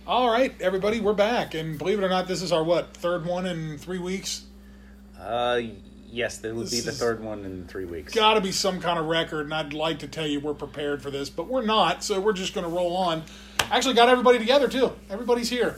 All right, everybody, we're back. And believe it or not, this is our, third one in 3 weeks? Yes, that would be the third one in 3 weeks. Got to be some kind of record, and I'd like to tell you we're prepared for this, but we're not, so we're just going to roll on. Actually got everybody together, too. Everybody's here.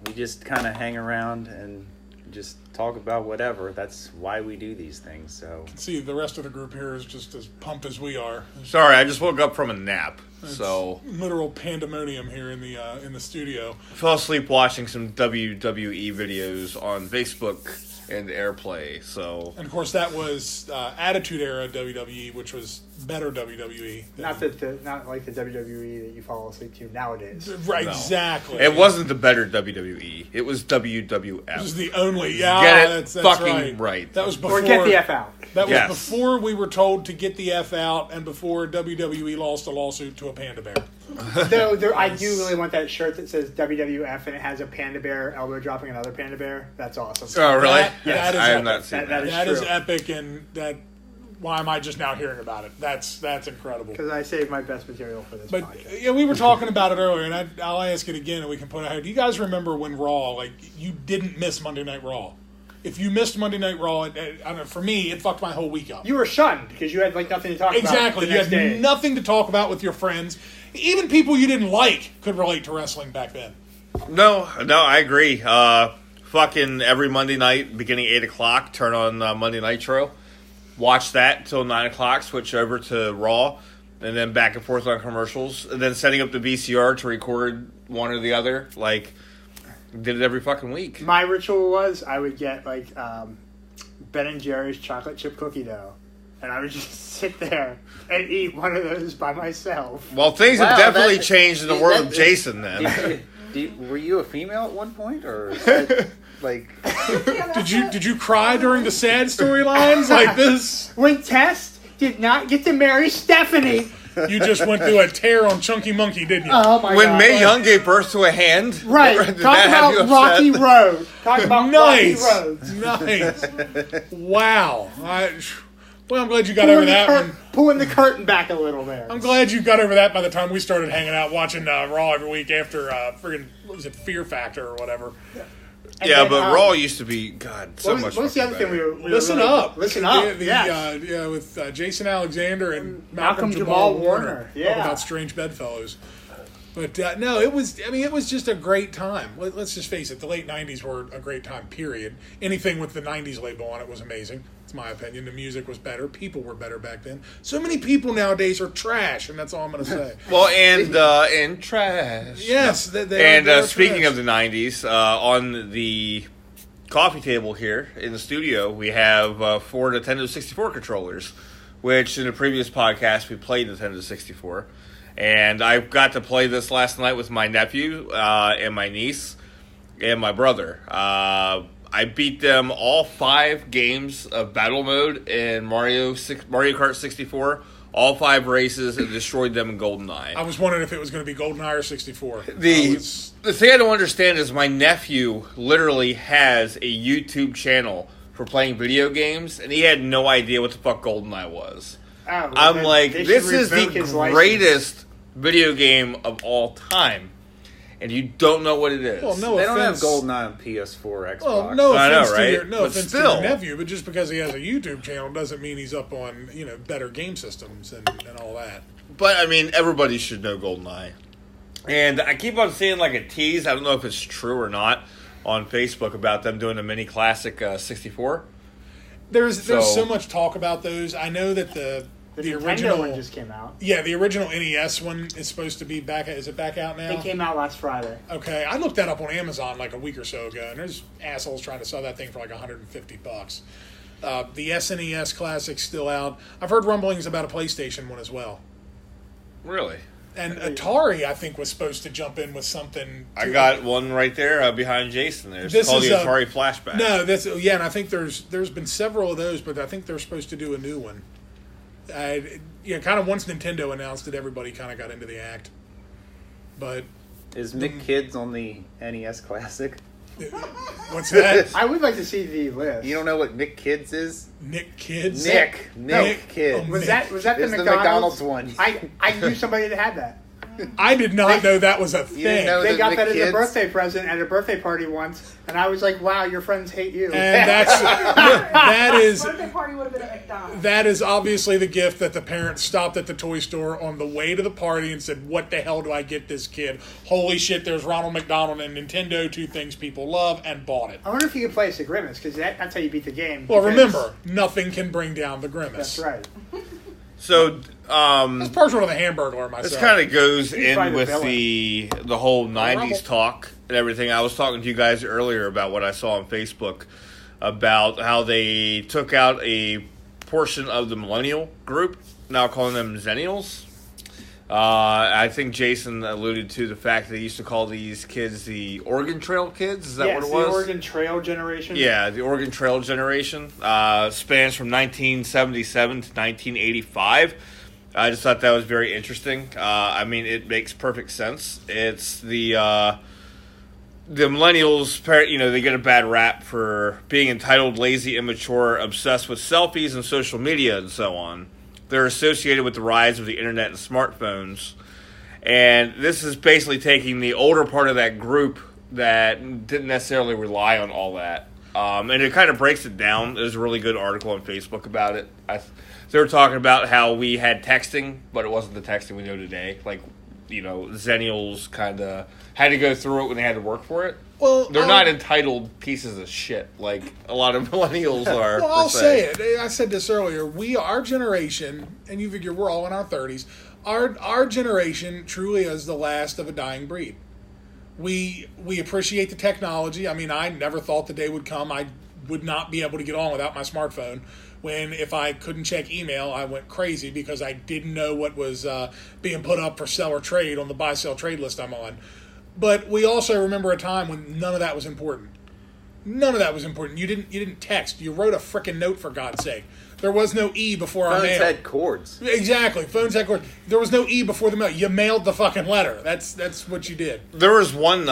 We just kind of hang around and just talk about whatever. That's why we do these things. So see, the rest of the group here is just as pumped as we are. Sorry, I just woke up from a nap. It's so literal pandemonium here in the studio. Fell asleep watching some WWE videos on Facebook and AirPlay. So, and of course that was Attitude Era WWE, which was better WWE. Not like the WWE that you fall asleep to nowadays. Right, no. Exactly. It wasn't the better WWE. It was WWF. It was the only. Yeah, get it that's fucking right. That was before. Or get the F out. That was before we were told to get the F out, and before WWE lost a lawsuit to a panda bear. Though I do really want that shirt that says WWF and it has a panda bear elbow dropping another panda bear. That's awesome. Oh, really? That is I have epic. not seen that. That is epic, and that. Why am I just now hearing about it? That's incredible. Because I saved my best material for this podcast. Yeah, we were talking about it earlier, and I'll ask it again, and we can put it out. Do you guys remember when Raw, you didn't miss Monday Night Raw? If you missed Monday Night Raw, I don't know, for me, it fucked my whole week up. You were shunned because you had nothing to talk about. Exactly. You had nothing to talk about with your friends. Even people you didn't like could relate to wrestling back then. No, I agree. Fucking every Monday night, beginning 8 o'clock, turn on Monday Nitro. Watch that till 9 o'clock, switch over to Raw, and then back and forth on commercials. And then setting up the VCR to record one or the other. Did it every fucking week. My ritual was I would get Ben and Jerry's chocolate chip cookie dough, and I would just sit there and eat one of those by myself. Well, things have definitely changed in the world of Jason then. Were you a female at one point, or did you cry during the sad storylines like this? When Tess did not get to marry Stephanie. You just went through a tear on Chunky Monkey, didn't you? Oh, my God. When Mae Young gave birth to a hand. Right. Talk about Rocky Road. Talk about Rocky Road. Nice. Wow. Well, I'm glad you got over that one. Pulling the curtain back a little there. I'm glad you got over that by the time we started hanging out watching Raw every week after Fear Factor or whatever. Yeah, but Raw used to be, so much What's the other thing we were Listen Up. Listen Up, with Jason Alexander and Malcolm Jamal Warner. Yeah. About strange bedfellows. But, no, it was just a great time. Let's just face it, the late 90s were a great time, period. Anything with the 90s label on it was amazing. It's my opinion. The music was better. People were better back then. So many people nowadays are trash, and that's all I'm going to say. Well, and trash. Yes. Speaking of the 90s, on the coffee table here in the studio, we have 4 Nintendo 64 controllers, which in a previous podcast we played Nintendo 64. And I got to play this last night with my nephew and my niece and my brother. I beat them all 5 games of battle mode in Mario Kart 64, all 5 races, and destroyed them in GoldenEye. I was wondering if it was going to be GoldenEye or 64. The thing I don't understand is my nephew literally has a YouTube channel for playing video games, and he had no idea what the fuck GoldenEye was. I'm like, this is the greatest video game of all time, and you don't know what it is. Well, they don't have GoldenEye on PS4, Xbox. Well, no offense, right? No offense to your nephew, but just because he has a YouTube channel doesn't mean he's up on better game systems and all that. But I mean, everybody should know GoldenEye, and I keep on seeing a tease. I don't know if it's true or not on Facebook about them doing a mini classic 64. There's so much talk about those. I know that the original one just came out. Yeah, the original NES one is supposed to be back. Is it back out now? It came out last Friday. Okay, I looked that up on Amazon a week or so ago, and there's assholes trying to sell that thing for $150. The SNES Classic's still out. I've heard rumblings about a PlayStation one as well. Really? And Atari, I think, was supposed to jump in with something. I got one right there behind Jason. There, it's called the Atari Flashback. No, and I think there's been several of those, but I think they're supposed to do a new one. Kind of once Nintendo announced it, everybody kind of got into the act. But is Mick Kids on the NES Classic? What's that? I would like to see the list. You don't know what Nick Kids is? Nick Kids? Nick Kids. Was that the It's McDonald's? The McDonald's one. I knew somebody that had that. I did not know that was a thing. didn't know They got the that as a kids- birthday present at a birthday party once, and I was like, "Wow, your friends hate you." And that is Birthday party would have been at McDonald's. that is obviously the gift that the parents stopped at the toy store on the way to the party and said, "What the hell do I get this kid? Holy shit! There's Ronald McDonald and Nintendo, two things people love," and bought it. I wonder if you could play as the Grimace, because that's how you beat the game. Well, because- remember, nothing can bring down the Grimace. That's right. So, That's partial to the Hamburglar myself. this kind of goes He's probably in the with villain. the whole Rumble. 90s talk and everything. I was talking to you guys earlier about what I saw on Facebook about how they took out a portion of the millennial group, now calling them Zennials. I think Jason alluded to the fact that they used to call these kids the Oregon Trail kids. Is that Yes, what it was? the Oregon Trail generation. Yeah, the Oregon Trail generation spans from 1977 to 1985. I just thought that was very interesting. I mean, it makes perfect sense. It's the millennials, they get a bad rap for being entitled, lazy, immature, obsessed with selfies and social media and so on. They're associated with the rise of the internet and smartphones. And this is basically taking the older part of that group that didn't necessarily rely on all that. And it kind of breaks it down. There's a really good article on Facebook about it. They were talking about how we had texting, but it wasn't the texting we know today. Like, Zennials kind of had to go through it when they had to work for it. Well, They're not entitled pieces of shit like a lot of millennials are. Well, per I'll se. say it. I said this earlier. Our generation, and you figure we're all in our 30s, our generation truly is the last of a dying breed. We appreciate the technology. I mean, I never thought the day would come I would not be able to get on without my smartphone. When if I couldn't check email, I went crazy because I didn't know what was being put up for sell or trade on the buy, sell, trade list I'm on. But we also remember a time when none of that was important. None of that was important. You didn't text. You wrote a frickin' note, for God's sake. There was no E before our Phones mail. had cords. Exactly. Phones had cords. There was no E before the mail. You mailed the fucking letter. That's what you did. There was one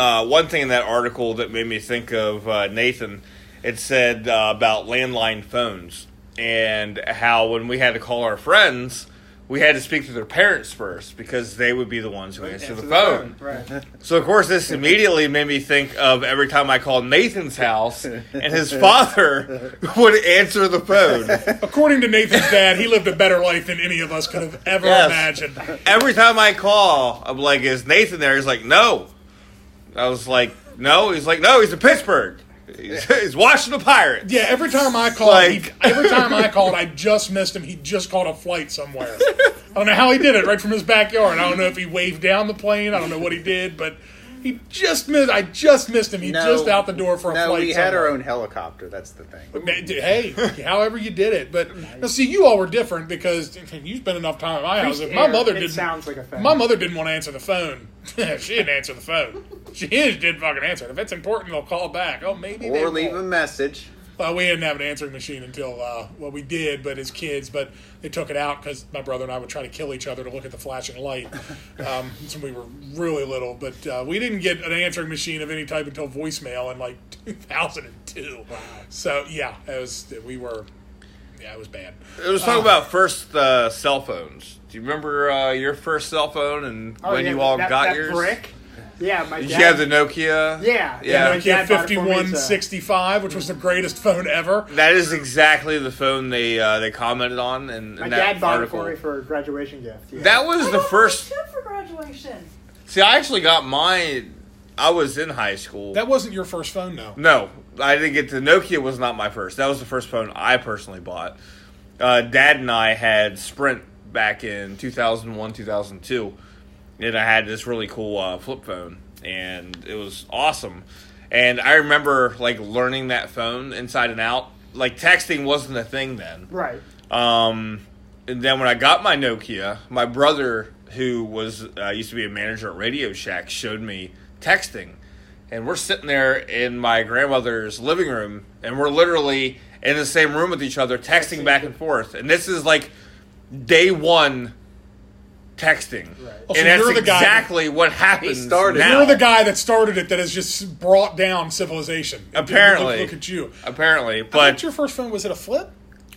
thing in that article that made me think of Nathan. It said about landline phones and how when we had to call our friends, we had to speak to their parents first because they would be the ones who answer the phone. Right. So, of course, this immediately made me think of every time I called Nathan's house and his father would answer the phone. According to Nathan's dad, he lived a better life than any of us could have ever imagined. Every time I call, I'm like, is Nathan there? He's like, no. I was like, no. He's like, no, he's in Pittsburgh. He's watching the Pirates. Yeah, every time I called, I just missed him. He just caught a flight somewhere. I don't know how he did it, right from his backyard. I don't know if he waved down the plane. I don't know what he did, but he just missed. I just missed him. He just out the door for a flight. No, we had somewhere. our own helicopter. That's the thing. Hey, however you did it, but now see, you all were different because you spent enough time at my house. My mother didn't. Sounds like a thing. My mother didn't want to answer the phone. She didn't answer the phone. She didn't fucking answer it. If it's important, they'll call back. Oh, maybe they Or leave won't. a message. Well, we didn't have an answering machine until, we did, but as kids, but they took it out because my brother and I would try to kill each other to look at the flashing light. So we were really little, but we didn't get an answering machine of any type until voicemail in like 2002. Wow. So yeah, it was bad. It was talking about first cell phones. Do you remember your first cell phone and when you all got that yours? Brick? Yeah, my dad. Did you have the Nokia? Yeah. Yeah. My dad bought it for me, so- 5165, which was the greatest phone ever. That is exactly the phone they commented on in My that dad bought article. it for me for a graduation gift. Yeah. That was I the got first. mine too for graduation. See, I actually got mine. I was in high school. That wasn't your first phone, though. No, I didn't get the Nokia. Was not my first. That was the first phone I personally bought. Dad and I had Sprint back in 2001, 2002, and I had this really cool flip phone, and it was awesome. And I remember like learning that phone inside and out. Like texting wasn't a thing then. Right. And then when I got my Nokia, my brother, who was used to be a manager at Radio Shack, showed me texting. And we're sitting there in my grandmother's living room, and we're literally in the same room with each other, texting back and forth. And this is like day one texting. Right. Oh, so And that's you're the guy exactly what happens He started. now. You're the guy that started it that has just brought down civilization. Apparently. Look at you. Apparently. But But your first phone, was it a flip?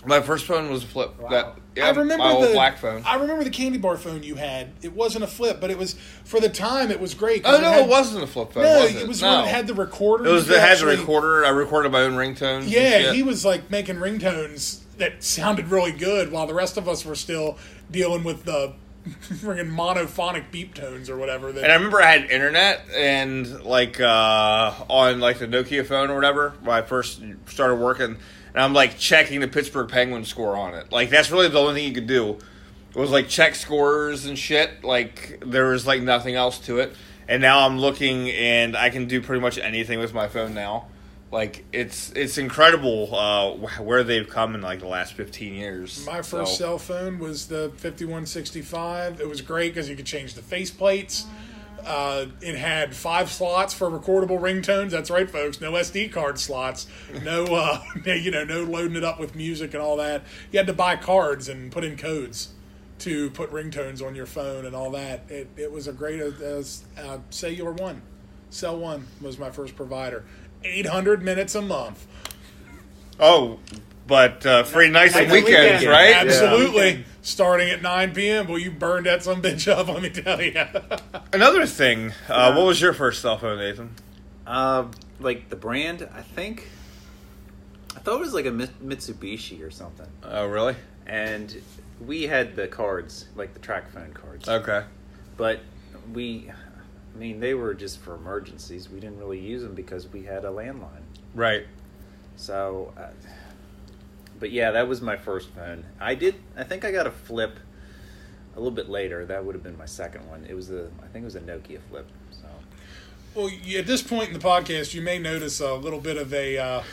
My first phone was a flip. Wow. My old black phone. I remember the candy bar phone you had. It wasn't a flip, but it was for the time. It was great. Oh no, it wasn't a flip phone. No, was it was no. when it had the recorder. It had the recorder. I recorded my own ringtones. Yeah, he was like making ringtones that sounded really good, while the rest of us were still dealing with the friggin' monophonic beep tones or whatever. And I remember I had internet and like on like the Nokia phone or whatever when I first started working. And I'm like checking the Pittsburgh Penguins score on it. Like that's really the only thing you could do. It was like check scores and shit. Like there was like nothing else to it. And now I'm looking and I can do pretty much anything with my phone now. Like it's incredible where they've come in like the last 15 years. My first cell phone was the 5165. It was great because you could change the faceplates. It had 5 slots for recordable ringtones. That's right, folks. No SD card slots. No, no loading it up with music and all that. You had to buy cards and put in codes to put ringtones on your phone and all that. It was a great Cellular One. Cell One was my first provider. 800 minutes a month. Oh, but free nights and weekends, right? Absolutely. Yeah. Starting at 9 p.m. Well, you burned that some bitch up, let me tell you. Another thing, what was your first cell phone, Nathan? Like the brand, I thought it was like a Mitsubishi or something. Oh, really? And we had the cards, like the track phone cards. Okay. But they were just for emergencies. We didn't really use them because we had a landline. Right. So, but yeah, that was my first phone. I think I got a flip a little bit later. That would have been my second one. I think it was a Nokia flip. So, well, at this point in the podcast, you may notice a little bit of a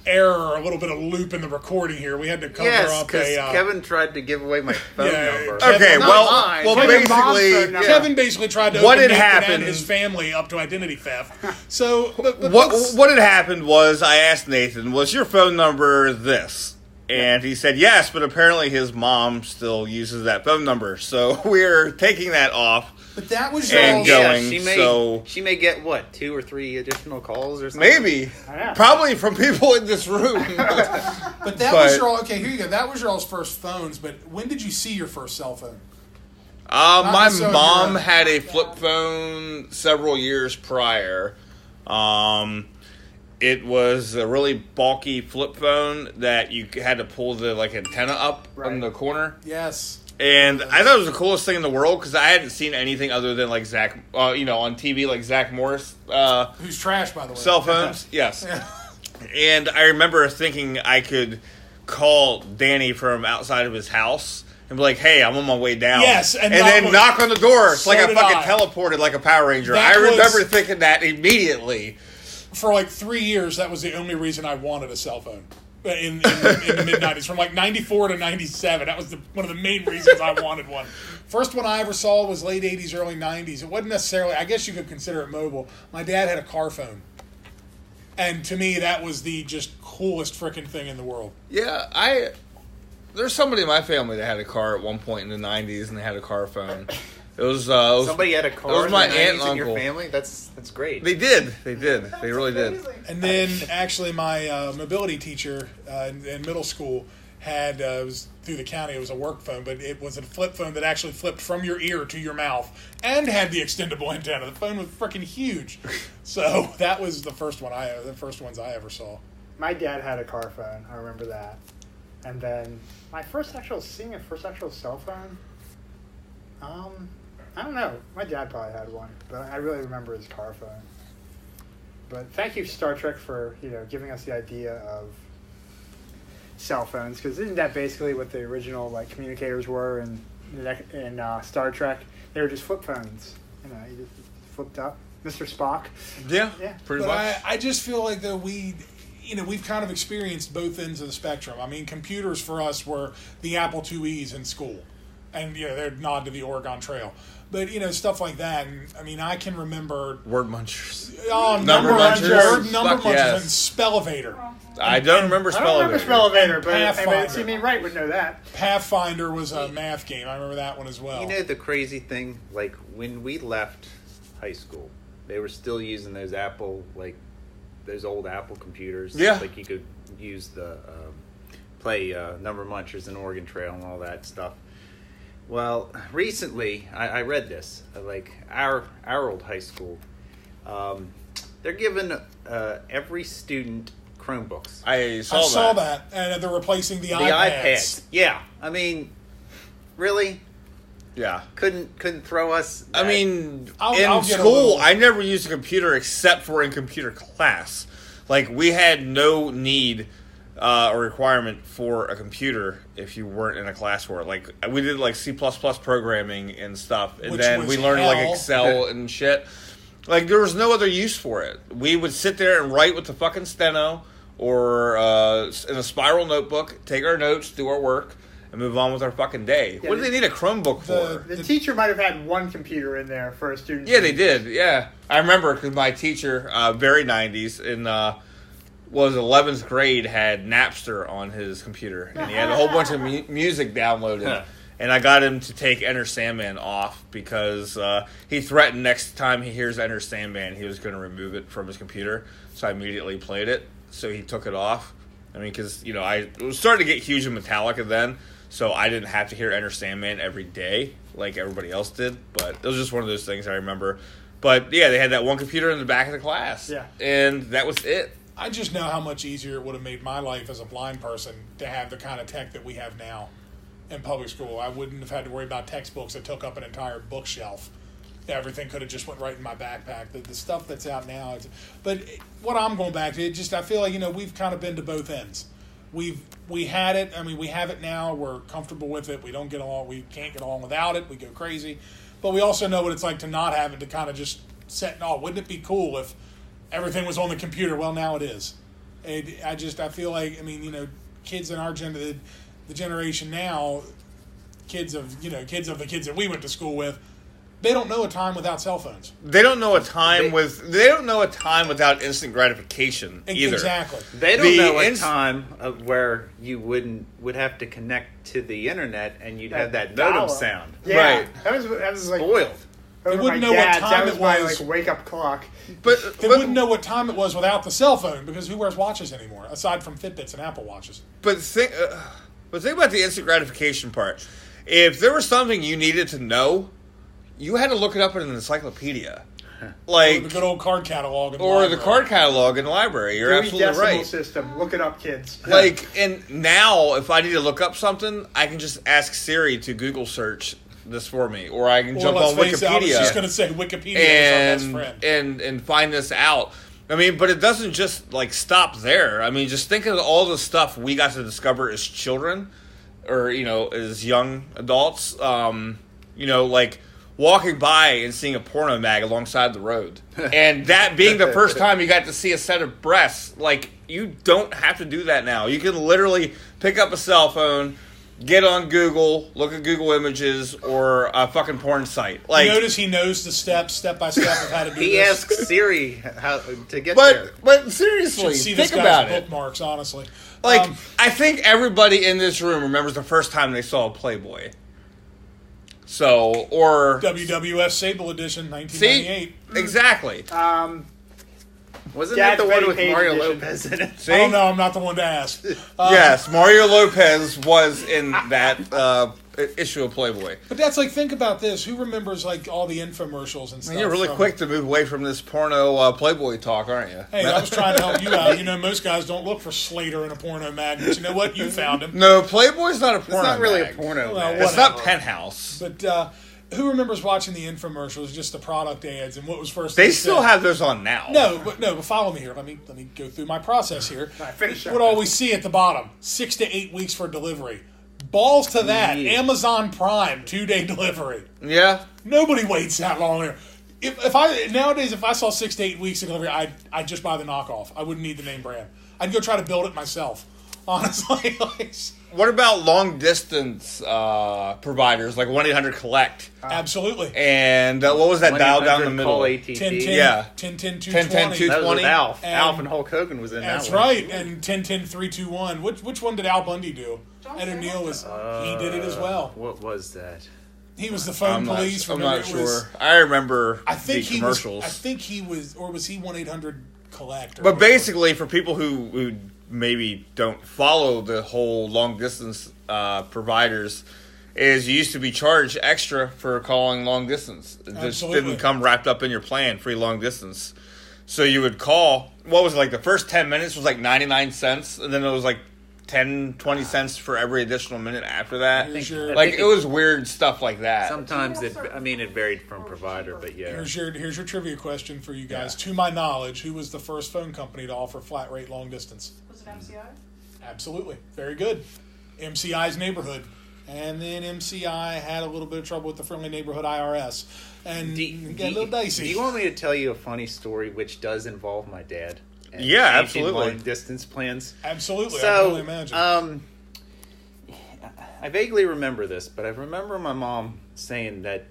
error or a little bit of loop in the recording here. We had to cover up because Kevin tried to give away my phone number. Okay, Kevin basically tried to open Nathan and his family up to identity theft. So, what had happened was I asked Nathan, "Was your phone number this?" And he said yes, but apparently his mom still uses that phone number, so we're taking that off. But that was and going. She may get 2 or 3 additional calls or something. Maybe, probably from people in this room. But that was your all. Okay, here you go. That was your all's first phones. But when did you see your first cell phone? My mom had a flip phone several years prior. It was a really bulky flip phone that you had to pull the antenna up in the corner. Yes. And I thought it was the coolest thing in the world because I hadn't seen anything other than Zach, on TV, like Zach Morris. Who's trash, by the way. Cell phones, yes. And I remember thinking I could call Danny from outside of his house and be like, "Hey, I'm on my way down." Yes, and then knock on the door. It's like I fucking teleported like a Power Ranger. I remember thinking that immediately. For 3 years, that was the only reason I wanted a cell phone. In the mid-90s. From 94 to 97. That was one of the main reasons I wanted one. First one I ever saw was late 80s, early 90s. It wasn't necessarily, I guess you could consider it mobile. My dad had a car phone. And to me, that was the just coolest freaking thing in the world. Yeah, there's somebody in my family that had a car at one point in the 90s and they had a car phone. It was somebody had a car. It was my aunt and uncle. In your family. That's great. They did. They really did. And then actually, my mobility teacher in middle school had it was through the county. It was a work phone, but it was a flip phone that actually flipped from your ear to your mouth and had the extendable antenna. The phone was freaking huge. So that was the first ones I ever saw. My dad had a car phone. I remember that. And then my first actual cell phone. I don't know. My dad probably had one, but I really remember his car phone. But thank you, Star Trek, for giving us the idea of cell phones, because isn't that basically what the original communicators were in Star Trek? They were just flip phones. You just flipped up, Mr. Spock. Yeah, pretty much. I just feel like though we've kind of experienced both ends of the spectrum. I mean, computers for us were the Apple IIe's in school. And, they're nod to the Oregon Trail. But, stuff like that. And, I mean, I can remember... Word munchers. Oh, number munchers. Number munchers. Yes. And Spellevator. I don't remember Spellevator. I don't remember Spellevator, but Pathfinder. me right would know that. Pathfinder was a math game. I remember that one as well. The crazy thing? When we left high school, they were still using those Apple, those old Apple computers. Yeah. You could use the play Number Munchers and Oregon Trail and all that stuff. Well, recently I read this. Like our old high school, they're giving every student Chromebooks. I saw that, and they're replacing the iPads. Yeah, I mean, really? Yeah. Couldn't throw us. I mean, I'll in school, I never used a computer except for in computer class. Like, we had no need or requirement for a computer if you weren't in a class for it. Like, we did, like, C++ programming and stuff, and then we learned, like, Excel and shit. Like, there was no other use for it. We would sit there and write with the fucking steno or in a spiral notebook, take our notes, do our work, and move on with our fucking day. Yeah, What do they need a Chromebook for? The teacher might have had one computer in there for a student. Yeah, they did. Yeah, I remember because my teacher, very 90s, in 11th grade, had Napster on his computer, and he had a whole bunch of music downloaded. And I got him to take Enter Sandman off because he threatened next time he hears Enter Sandman, he was going to remove it from his computer. So I immediately played it. So he took it off. I mean, because I was starting to get huge in Metallica then. So I didn't have to hear Enter Sandman every day like everybody else did. But it was just one of those things I remember. But, yeah, they had that one computer in the back of the class. Yeah. And that was it. I just know how much easier it would have made my life as a blind person to have the kind of tech that we have now in public school. I wouldn't have had to worry about textbooks that took up an entire bookshelf. Everything could have just went right in my backpack. The stuff that's out now. But what I'm going back to, I feel like, we've kind of been to both ends. We had it. I mean, we have it now. We're comfortable with it. We don't get along. We can't get along without it. We go crazy. But we also know what it's like to not have it, to kind of just set. Oh, wouldn't it be cool if everything was on the computer? Well, now it is. I feel like, kids in our the generation now, kids of the kids that we went to school with, they don't know a time without cell phones. They don't know a time without instant gratification either. Exactly. They don't know a time of where you would have to connect to the internet and you'd have that modem sound. Yeah, Right. That was like Spoiled. They wouldn't know what time it my was. wake up clock. They wouldn't know what time it was without the cell phone, because who wears watches anymore, aside from Fitbits and Apple Watches? But think about the instant gratification part. If there was something you needed to know, you had to look it up in an encyclopedia. Like, or the good old card catalog in the or library. the card catalog in the library. You're absolutely right. System. Look it up, kids. Like, and now if I need to look up something, I can just ask Siri to Google search this for me, or I can jump on Wikipedia. I was just going to say Wikipedia is our best friend. and find this out. I mean, but it doesn't just stop there. I mean, just think of all the stuff we got to discover as children, or as young adults. Like walking by and seeing a porno mag alongside the road, and that being the first time you got to see a set of breasts. Like, you don't have to do that now. You can literally pick up a cell phone, get on Google, look at Google Images or a fucking porn site. Like, notice he knows the step by step of how to do this. He asks Siri how to get there. But seriously, see think this guy's about it. bookmarks, honestly. Like, I think everybody in this room remembers the first time they saw a Playboy. So, or WWF Sable Edition, 1998. See? Exactly. Wasn't that the one with Mario edition. Lopez in it? See? I don't know. I'm not the one to ask. Yes, Mario Lopez was in that issue of Playboy. But that's think about this. Who remembers all the infomercials and stuff? You're really quick to move away from this porno Playboy talk, aren't you? Hey, I was trying to help you out. Most guys don't look for Slater in a porno mag, but you know what? You found him. No, Playboy's not a porno. It's not really mag. a porno. Well, mag. It's not Penthouse. But who remembers watching the infomercials, just the product ads, and what was first? They still have those on now. But follow me here. Let me go through my process here. Finish up. What all we see at the bottom: 6 to 8 weeks for delivery. Balls to that. Yeah. Amazon Prime 2-day delivery. Yeah. Nobody waits that long there. If I saw 6 to 8 weeks of delivery, I'd just buy the knockoff. I wouldn't need the name brand. I'd go try to build it myself. Honestly, What about long distance providers like 1-800-COLLECT? absolutely. And what was that dial down the middle? Call AT&T. 1010, Yeah. 1010, 1010, 220. That was 20. with Alf. And- Alf and Hulk Hogan was in That's that one. right. And 1010, 321. Which one did Al Bundy do? John Ed O'Neill was. Travolta. He did it as well. What was that? He was the phone police. I'm Remember, not it sure. was- I remember I think the he was. commercials. I think he was, or was he 1-800-COLLECT? But basically, for people who maybe don't follow the whole long distance providers is you used to be charged extra for calling long distance. It just Absolutely. didn't come wrapped up in your plan, free long distance. So you would call, what was it, like the first 10 minutes was like 99 cents, and then it was like 10, 20 cents for every additional minute after that. It was weird stuff like that. Sometimes it varied from provider, but yeah. Here's your trivia question for you guys. To my knowledge, who was the first phone company to offer flat rate long distance? Was it MCI? Absolutely. Very good. MCI's Neighborhood. And then MCI had a little bit of trouble with the Friendly Neighborhood IRS. And got a little dicey. Do you want me to tell you a funny story which does involve my dad? And Yeah, changing absolutely. long distance plans. Absolutely. I So, can only imagine. I vaguely remember this, but I remember my mom saying that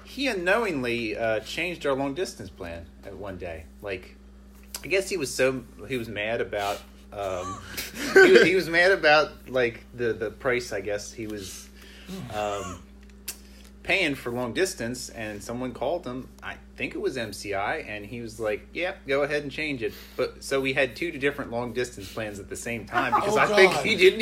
he unknowingly changed our long distance plan at one day. Like, I guess he was mad about he was mad about like the price. I guess he was paying for long distance, and someone called him. I think it was MCI, and he was like, "Yep, go ahead and change it." But so we had two different long distance plans at the same time because I think he didn't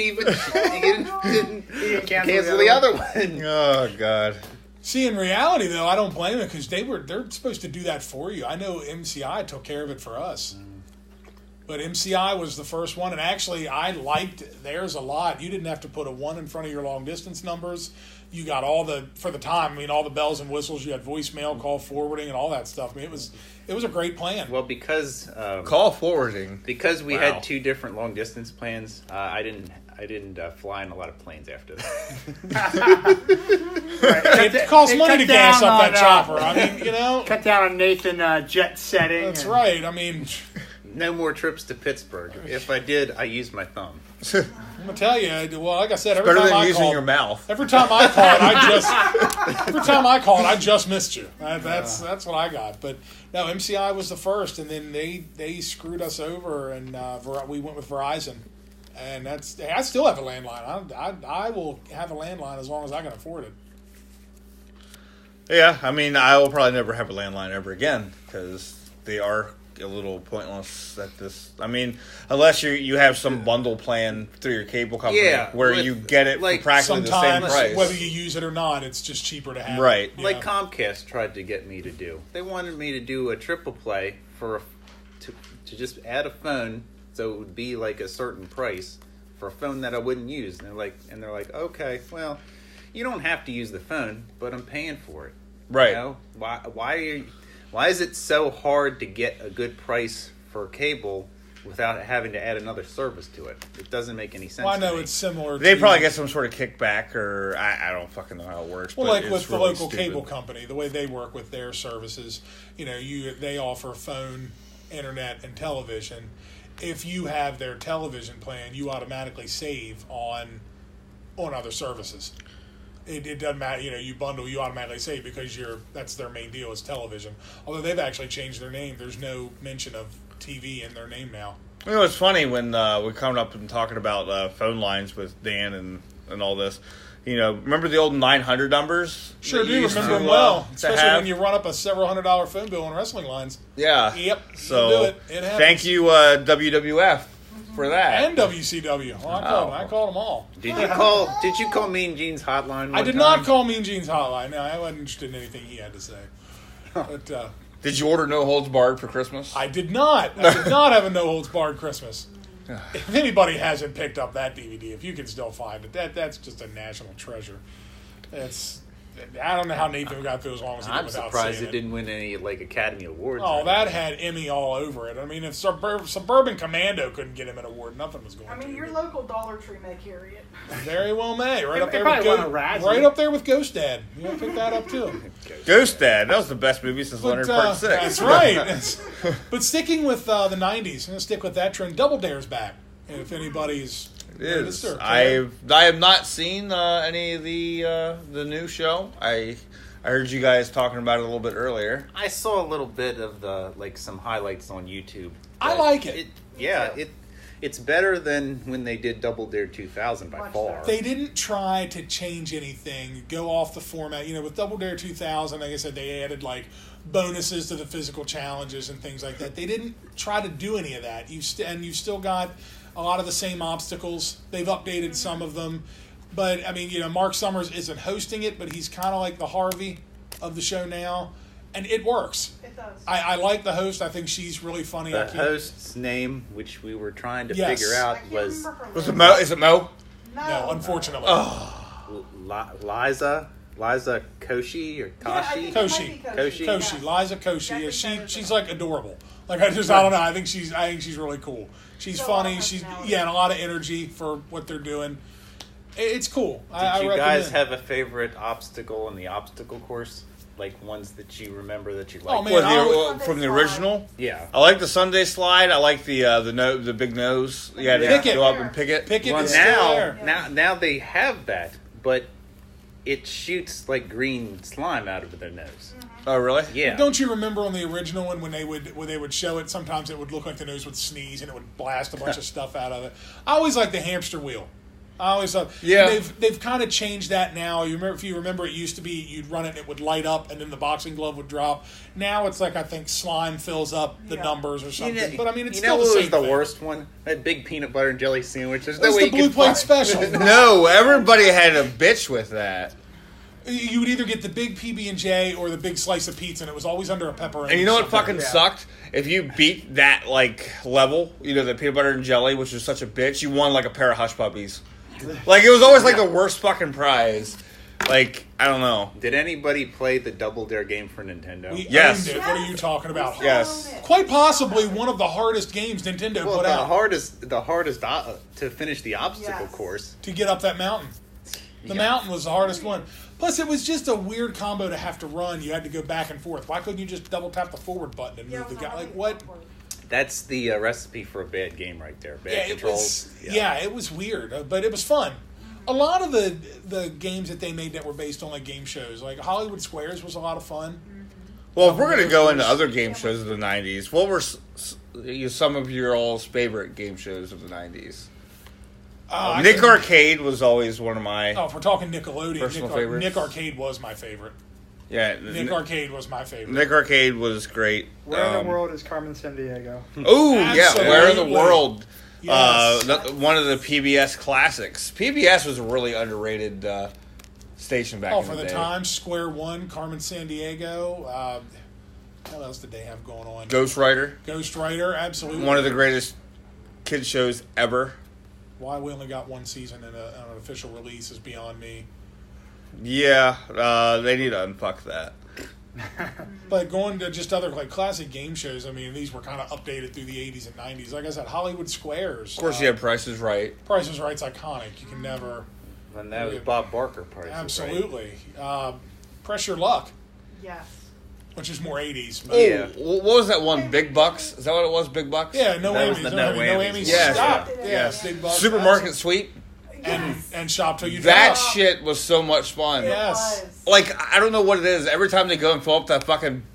cancel the other one. Oh, God. See, in reality, though, I don't blame him because they're supposed to do that for you. I know MCI took care of it for us. But MCI was the first one, and actually I liked theirs a lot. You didn't have to put a 1 in front of your long distance numbers. You got all the, for the time, all the bells and whistles. You had voicemail, call forwarding, and all that stuff. It was a great plan. Well, because Call forwarding. because we Wow. had two different long distance plans, I didn't fly in a lot of planes after that. It costs money cut to gas down up that on, chopper. Cut down on Nathan jet setting. That's right. No more trips to Pittsburgh. If I did, I used my thumb. I'm gonna tell you. Well, like I said, every Better time than I using called, your mouth. every time I called, I just missed you. That's what I got. But no, MCI was the first, and then they screwed us over, and we went with Verizon, and I still have a landline. I will have a landline as long as I can afford it. Yeah, I will probably never have a landline ever again because they are a little pointless at this. Unless you have some bundle plan through your cable company where you get it for practically the same Sometimes, price. whether you use it or not, it's just cheaper to have. Right. It. Like Comcast tried to get me to do. They wanted me to do a triple play to just add a phone so it would be like a certain price for a phone that I wouldn't use. And they're like, okay, well, you don't have to use the phone, but I'm paying for it. Right. You know? Why is it so hard to get a good price for cable without having to add another service to it? It doesn't make any sense. Well, I know to me. it's similar. They to, probably get some sort of kickback, or I don't fucking know how it works. Well, but like it's with the really local stupid. cable company, the way they work with their services, they offer phone, internet, and television. If you have their television plan, you automatically save on other services. It doesn't matter, you bundle, you automatically save because that's their main deal is television. Although they've actually changed their name. There's no mention of TV in their name now. It's funny when we're coming up and talking about phone lines with Dan and all this. Remember the old 900 numbers? Sure that you do used remember to, them well. to Especially have? when you run up a several $100 phone bill on wrestling lines. Yeah. Yep. So you do it. It happens. thank you WWF for that. And WCW. Well, I called them all. Did you call Mean Gene's hotline? I did not call Mean Gene's hotline. No, I wasn't interested in anything he had to say. But Did you order No Holds Barred for Christmas? I did not. I did not have a No Holds Barred Christmas. If anybody hasn't picked up that DVD, if you can still find it, that's just a national treasure. I don't know how Nathan got through as long as he did I'm without surprised seeing it didn't win any Academy Awards. Oh, or that anything. had Emmy all over it. If Suburban Commando couldn't get him an award, nothing was going to. Your local Dollar Tree may carry it. Very well may. Right It up there probably with won a Razzie. right up there with Ghost Dad. You want to pick that up too. Ghost Dad. That was the best movie since Leonard Part 6. That's right. But sticking with the 90s, I'm going to stick with that trend. Double Dare's back. And if anybody's It is. noticed or I have not seen any of the new show. I heard you guys talking about it a little bit earlier. I saw a little bit of some highlights on YouTube. I like it. It's better than when they did Double Dare 2000 by Much far. better. They didn't try to change anything, go off the format. With Double Dare 2000, like I said, they added bonuses to the physical challenges and things like that. They didn't try to do any of that. You've still got a lot of the same obstacles. They've updated some of them. But, I mean, Mark Summers isn't hosting it, but he's kind of like the Harvey of the show now. And it works. It does. I like the host. I think she's really funny. The host's name, which we were trying to Yes. figure out, I can't was remember her Was it name. Mo? Is it Mo? No, unfortunately. Liza Koshy or Yeah, I Kashi. think it might Koshi. be Koshi. Koshi, Liza Koshi. Yeah, Definitely better she's than- like adorable. Like I don't know. I think she's really cool. She's Got a lot of funny. She's personality. and a lot of energy for what they're doing. It's cool. I Did you recommend. guys have a favorite obstacle in the obstacle course? Like ones that you remember that you Oh, liked? man. From the original? Yeah. I like the Sunday slide. I like the big nose. You had to Pick it. go up and pick it. Pick it. Well, It's still there. now they have that, but it shoots like green slime out of their nose. Oh, really? Yeah. Don't you remember on the original one when they would show it? Sometimes it would look like the nose would sneeze and it would blast a bunch of stuff out of it. I always like the hamster wheel. I always thought, Yeah. they've kind of changed that now. If you remember, it used to be you'd run it and it would light up and then the boxing glove would drop. Now it's like I think slime fills up the Yeah. numbers or something. But I mean, it's you still know the what same was the thing. worst one? That big peanut butter and jelly sandwich. There's It no was way the you Blue can Plate find- Special. No, everybody had a bitch with that. You would either get the big PB&J or the big slice of pizza, and it was always under a pepperoni. And you know what something. fucking Yeah. sucked? If you beat that level, the peanut butter and jelly, which was such a bitch, you won like a pair of hush puppies. Like it was always like the worst fucking prize. Like I don't know. Did anybody play the Double Dare game for Nintendo? We Yes. owned it. What are you talking about? Yes. Quite possibly one of the hardest games Nintendo Well, put the out hardest to finish the obstacle Yes. course. to get up that mountain. The Yeah. mountain was the hardest one. Plus, it was just a weird combo to have to run. You had to go back and forth. Why couldn't you just double tap the forward button and move the guy? Like what? That's the recipe for a bad game right there. Bad Yeah, it controls. was. Yeah, it was weird, but it was fun. A lot of the games that they made that were based on like game shows, like Hollywood Squares, was a lot of fun. Well, if we're gonna go into other game shows of the '90s, what were some of your all's favorite game shows of the '90s? Nick Arcade was always one of my. Oh, if we're talking Nickelodeon, Personal favorites? Nick Arcade was my favorite. Yeah, Nick Arcade was my favorite. Nick Arcade was great. Where in the world is Carmen Sandiego? Oh yeah, Where in the Absolutely. World? Yes. One of the PBS classics. PBS was a really underrated station back in for the the day. time, Square One, Carmen Sandiego. What else did they have going on? Ghost Rider, Ghost Rider, absolutely. one of the greatest kids shows ever. Why we only got one season and an official release is beyond me. Yeah, they need to unfuck that. But going to just other like classic game shows, I mean, these were kind of updated through the 80s and 90s. Like I said, Hollywood Squares. Of course, you had Price is Right. Price is Right's iconic. You can never. And that was Bob Barker Price. Absolutely. Press Your Luck, Yes. which is more 80s. Oh, But Yeah. what was that one? Big Bucks? Is that what it was? Big Bucks? yeah, no That was whammies. the No no whammies. whammies. Yes. Stop. Yeah. Yes. Big Bucks. Supermarket Sweep. And Shop Till You That Drop. shit was so much fun. Yes. Like, I don't know what it is. Every time they go and fill up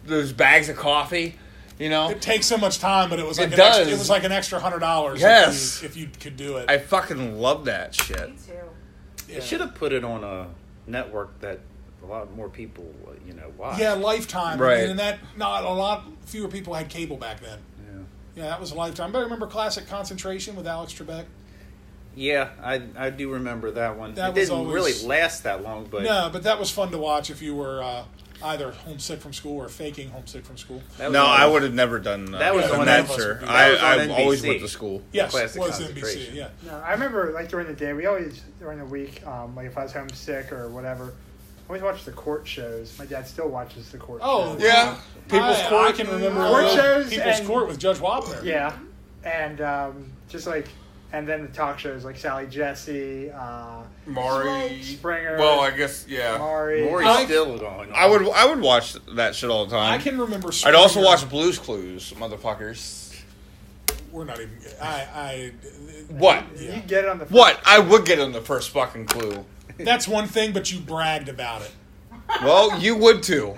those bags of coffee, It takes so much time, but it was like It does. it was like an extra $100. Yes. if you could do it. I fucking love that shit. Me too. Yeah. They should have put it on a network that a lot more people, watch. Yeah, Lifetime. Right. And that not a lot fewer people had cable back then. Yeah. Yeah, that was Lifetime. But I remember Classic Concentration with Alex Trebek. Yeah, I do remember that one. That It was didn't always- really last that long, but No, but that was fun to watch if you were either homesick from school or faking homesick from school. that was No, on- I would have never done That was on that, NBC. sir. That was on I always NBC. went to school. Yes, Classic it was NBC. Concentration. Yeah. No, I remember like during the day, we always during the week, like if I was homesick or whatever, I always watch the court shows. My dad still watches the court Oh, shows. Yeah. People's I Court. can remember Court shows People's and- Court with Judge Wapner. Yeah, and just like, and then the talk shows like Sally Jesse, Maury. Springer. Well, I guess, yeah. Maury. Maury's I- still going on. I would watch that shit all the I time. can remember. I'd also Springer. watch Blue's Clues, motherfuckers. We're not even. What? You can get it on the What? I would get on the first fucking clue. That's one thing, but you bragged about it. Well, you would too.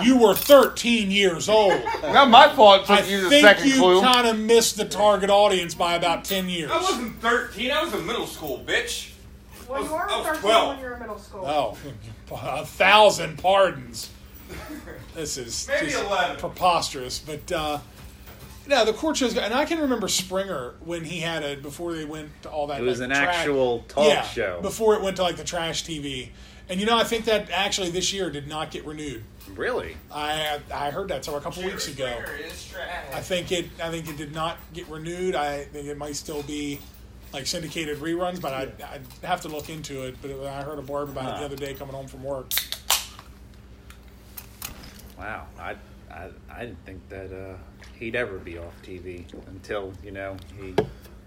You were 13 years old. Not my fault. It I took you the think second you clue. kind of missed the target audience by about 10 years. I wasn't 13. I was in middle school, bitch. Well, you I were was 13 12. when you were in middle school. Oh, 1,000 pardons. This is Maybe just 11. preposterous. But no, the court shows, and I can remember Springer when he had it before they went to all that. It was like, an actual talk show. Before it went to like the trash TV. And I think that actually this year did not get renewed. Really? I heard that a couple weeks ago. I think it did not get renewed. I think it might still be like syndicated reruns, but I'd have to look into it. But I heard a blurb about it the other day coming home from work. Wow, I didn't think that he'd ever be off TV until he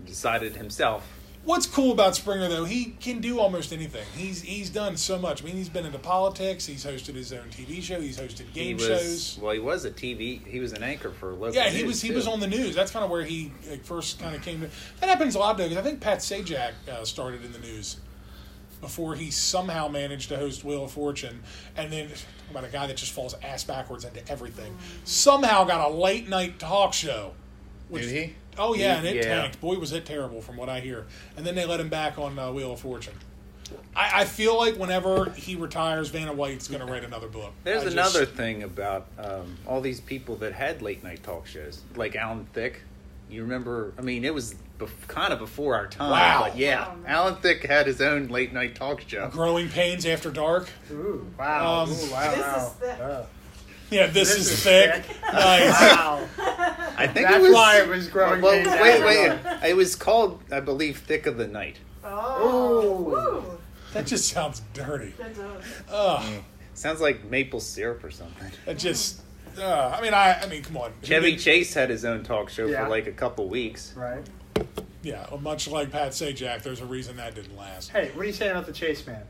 decided himself. What's cool about Springer though, he can do almost anything. He's done so much. I mean, he's been into politics. He's hosted his own TV show. He's hosted game shows. Well, he was he was an anchor for local. Yeah, news, he was on the news. That's kind of where he first kind of came to. That happens a lot though, because I think Pat Sajak started in the news before he somehow managed to host Wheel of Fortune, and then about a guy that just falls ass backwards into everything. Somehow got a late night talk show. Did he? Oh yeah, and it tanked. Boy, was it terrible from what I hear. And then they let him back on Wheel of Fortune. I feel like whenever he retires, Vanna White's going to write another book. There's another thing about all these people that had late night talk shows, like Alan Thicke. You remember? I mean, it was kind of before our time. Wow. But yeah, Alan Thicke had his own late night talk show. Growing Pains After Dark. Ooh, wow. Wow. This is thick. Yeah, this is thick. Nice. Wow. I think That's it was, why it was growing. Well, pains wait. after dark. It was called, I believe, Thick of the Night. Oh. Woo. That just sounds dirty. That does. Ugh. Sounds like maple syrup or something. That just. I mean, come on. Chevy Chase had his own talk show Yeah. for like a couple weeks. Right. Yeah, much like Pat Sajak, there's a reason that didn't last. Hey, what are you saying about the Chase Man?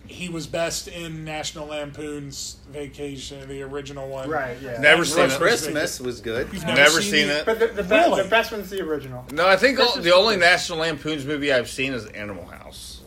He was best in National Lampoon's Vacation, the original one. Right, yeah. Never seen it. Christmas was good. You've Never seen it. But the Really? best one's the original. No, I think Christmas the only was- National Lampoon's movie I've seen is Animal House.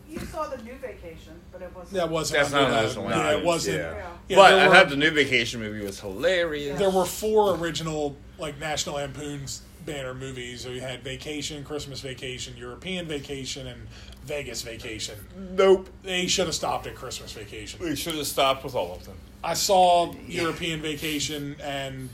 You saw the new Vacation, but it wasn't. That wasn't. That's not under National Yeah, it Lampoon's, wasn't. yeah. Yeah, But there I were- thought the new Vacation movie was hilarious. There were 4 original National Lampoon's banner movies. So you had Vacation, Christmas Vacation, European Vacation, and Vegas Vacation. Nope. They should have stopped at Christmas Vacation. We should have stopped with all of them. I saw European Vacation, and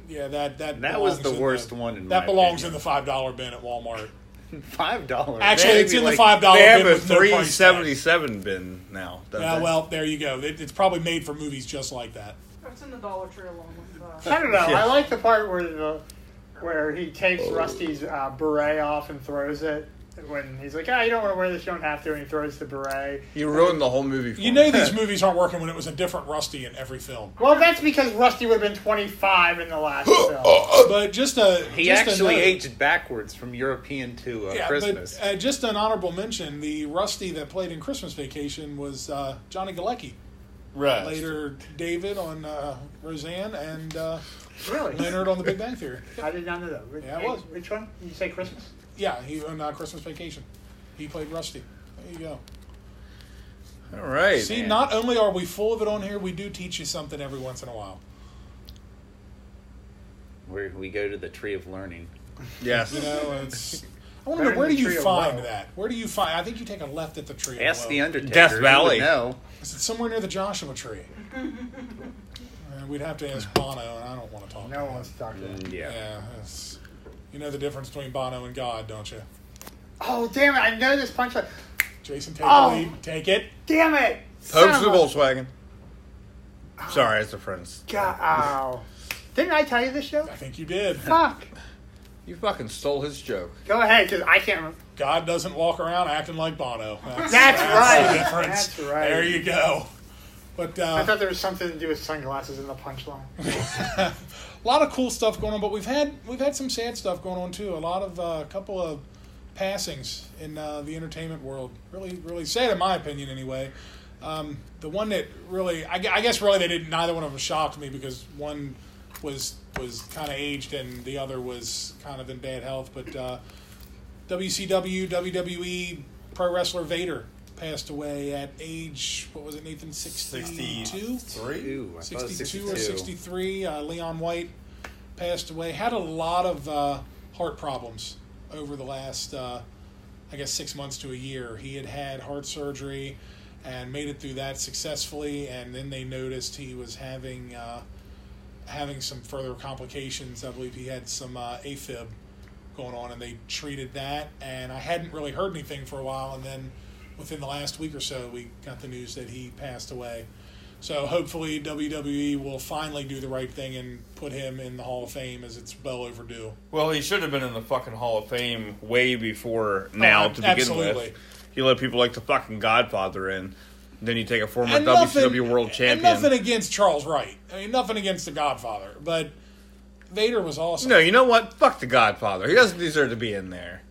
that That was the worst one in my That belongs opinion. in the $5 bin at Walmart. $5. Actually, it's in the $5 They have bin a with no price tag. $3.77 bin now. don't Yeah, they? well, there you go. It's probably made for movies just like that. It's in the Dollar Tree along with. I don't know. Yeah. I like the part where he takes Rusty's beret off and throws it. When he's like, you don't want to wear this, you don't have to, and he throws the beret. You ruined the whole movie for You me. know these movies aren't working when it was a different Rusty in every film. Well, that's because Rusty would have been 25 in the last film. But He just a actually note, aged backwards from European to Christmas. But just an honorable mention, the Rusty that played in Christmas Vacation was Johnny Galecki. Right. Later, David on Roseanne and Really? Leonard on The Big Bang Theory. I did not know that. Yeah, it was. Which one? Did you say Christmas? Yeah, he on Christmas Vacation. He played Rusty. There you go. All right. See, man. not only are we full of it on here, we do teach you something every once in a while. Where we go to the Tree of Learning. Yes. You know, it's. I want to Better know, where than do the you Tree of find Woe. that? Where do you find? I think you take a left at the tree. of Ask Woe. the Undertaker. Death he would Valley. know. Is it somewhere near the Joshua tree? We'd have to ask Bono, and I don't want to talk. No about one wants to talk to him. Yeah. it's- you know the difference between Bono and God, don't you? Oh, damn it. I know this punchline. Jason, take Oh. the lead. Take it. Damn it. Pope's Son the of a- Volkswagen. Sorry, it's a friend's. God, ow. Didn't I tell you this show? I think you did. Fuck. You fucking stole his joke. Go ahead, because I can't remember. God doesn't walk around acting like Bono. That's the right. difference. That's right. There you go. But I thought there was something to do with sunglasses in the punchline. a lot of cool stuff going on, but we've had some sad stuff going on too. A couple of passings in the entertainment world. Really sad in my opinion, anyway. The one that really, I guess, really, they didn't. Neither one of them shocked me because one was kind of aged and the other was kind of in bad health. But WCW, WWE pro wrestler Vader passed away at age, what was it, Nathan? 62? Ooh, I thought it was 62 or 63. Leon White passed away. Had a lot of heart problems over the last, 6 months to a year. He had heart surgery, and made it through that successfully. And then they noticed he was having some further complications. I believe he had some AFib going on, and they treated that. And I hadn't really heard anything for a while, and then within the last week or so, we got the news that he passed away. So hopefully WWE will finally do the right thing and put him in the Hall of Fame, as it's well overdue. Well, he should have been in the fucking Hall of Fame way before now to begin absolutely. with. You let people like the fucking Godfather in. Then you take a former WCW World Champion. And nothing against Charles Wright. I mean, nothing against the Godfather. But Vader was awesome. No, you know what? Fuck the Godfather. He doesn't deserve to be in there.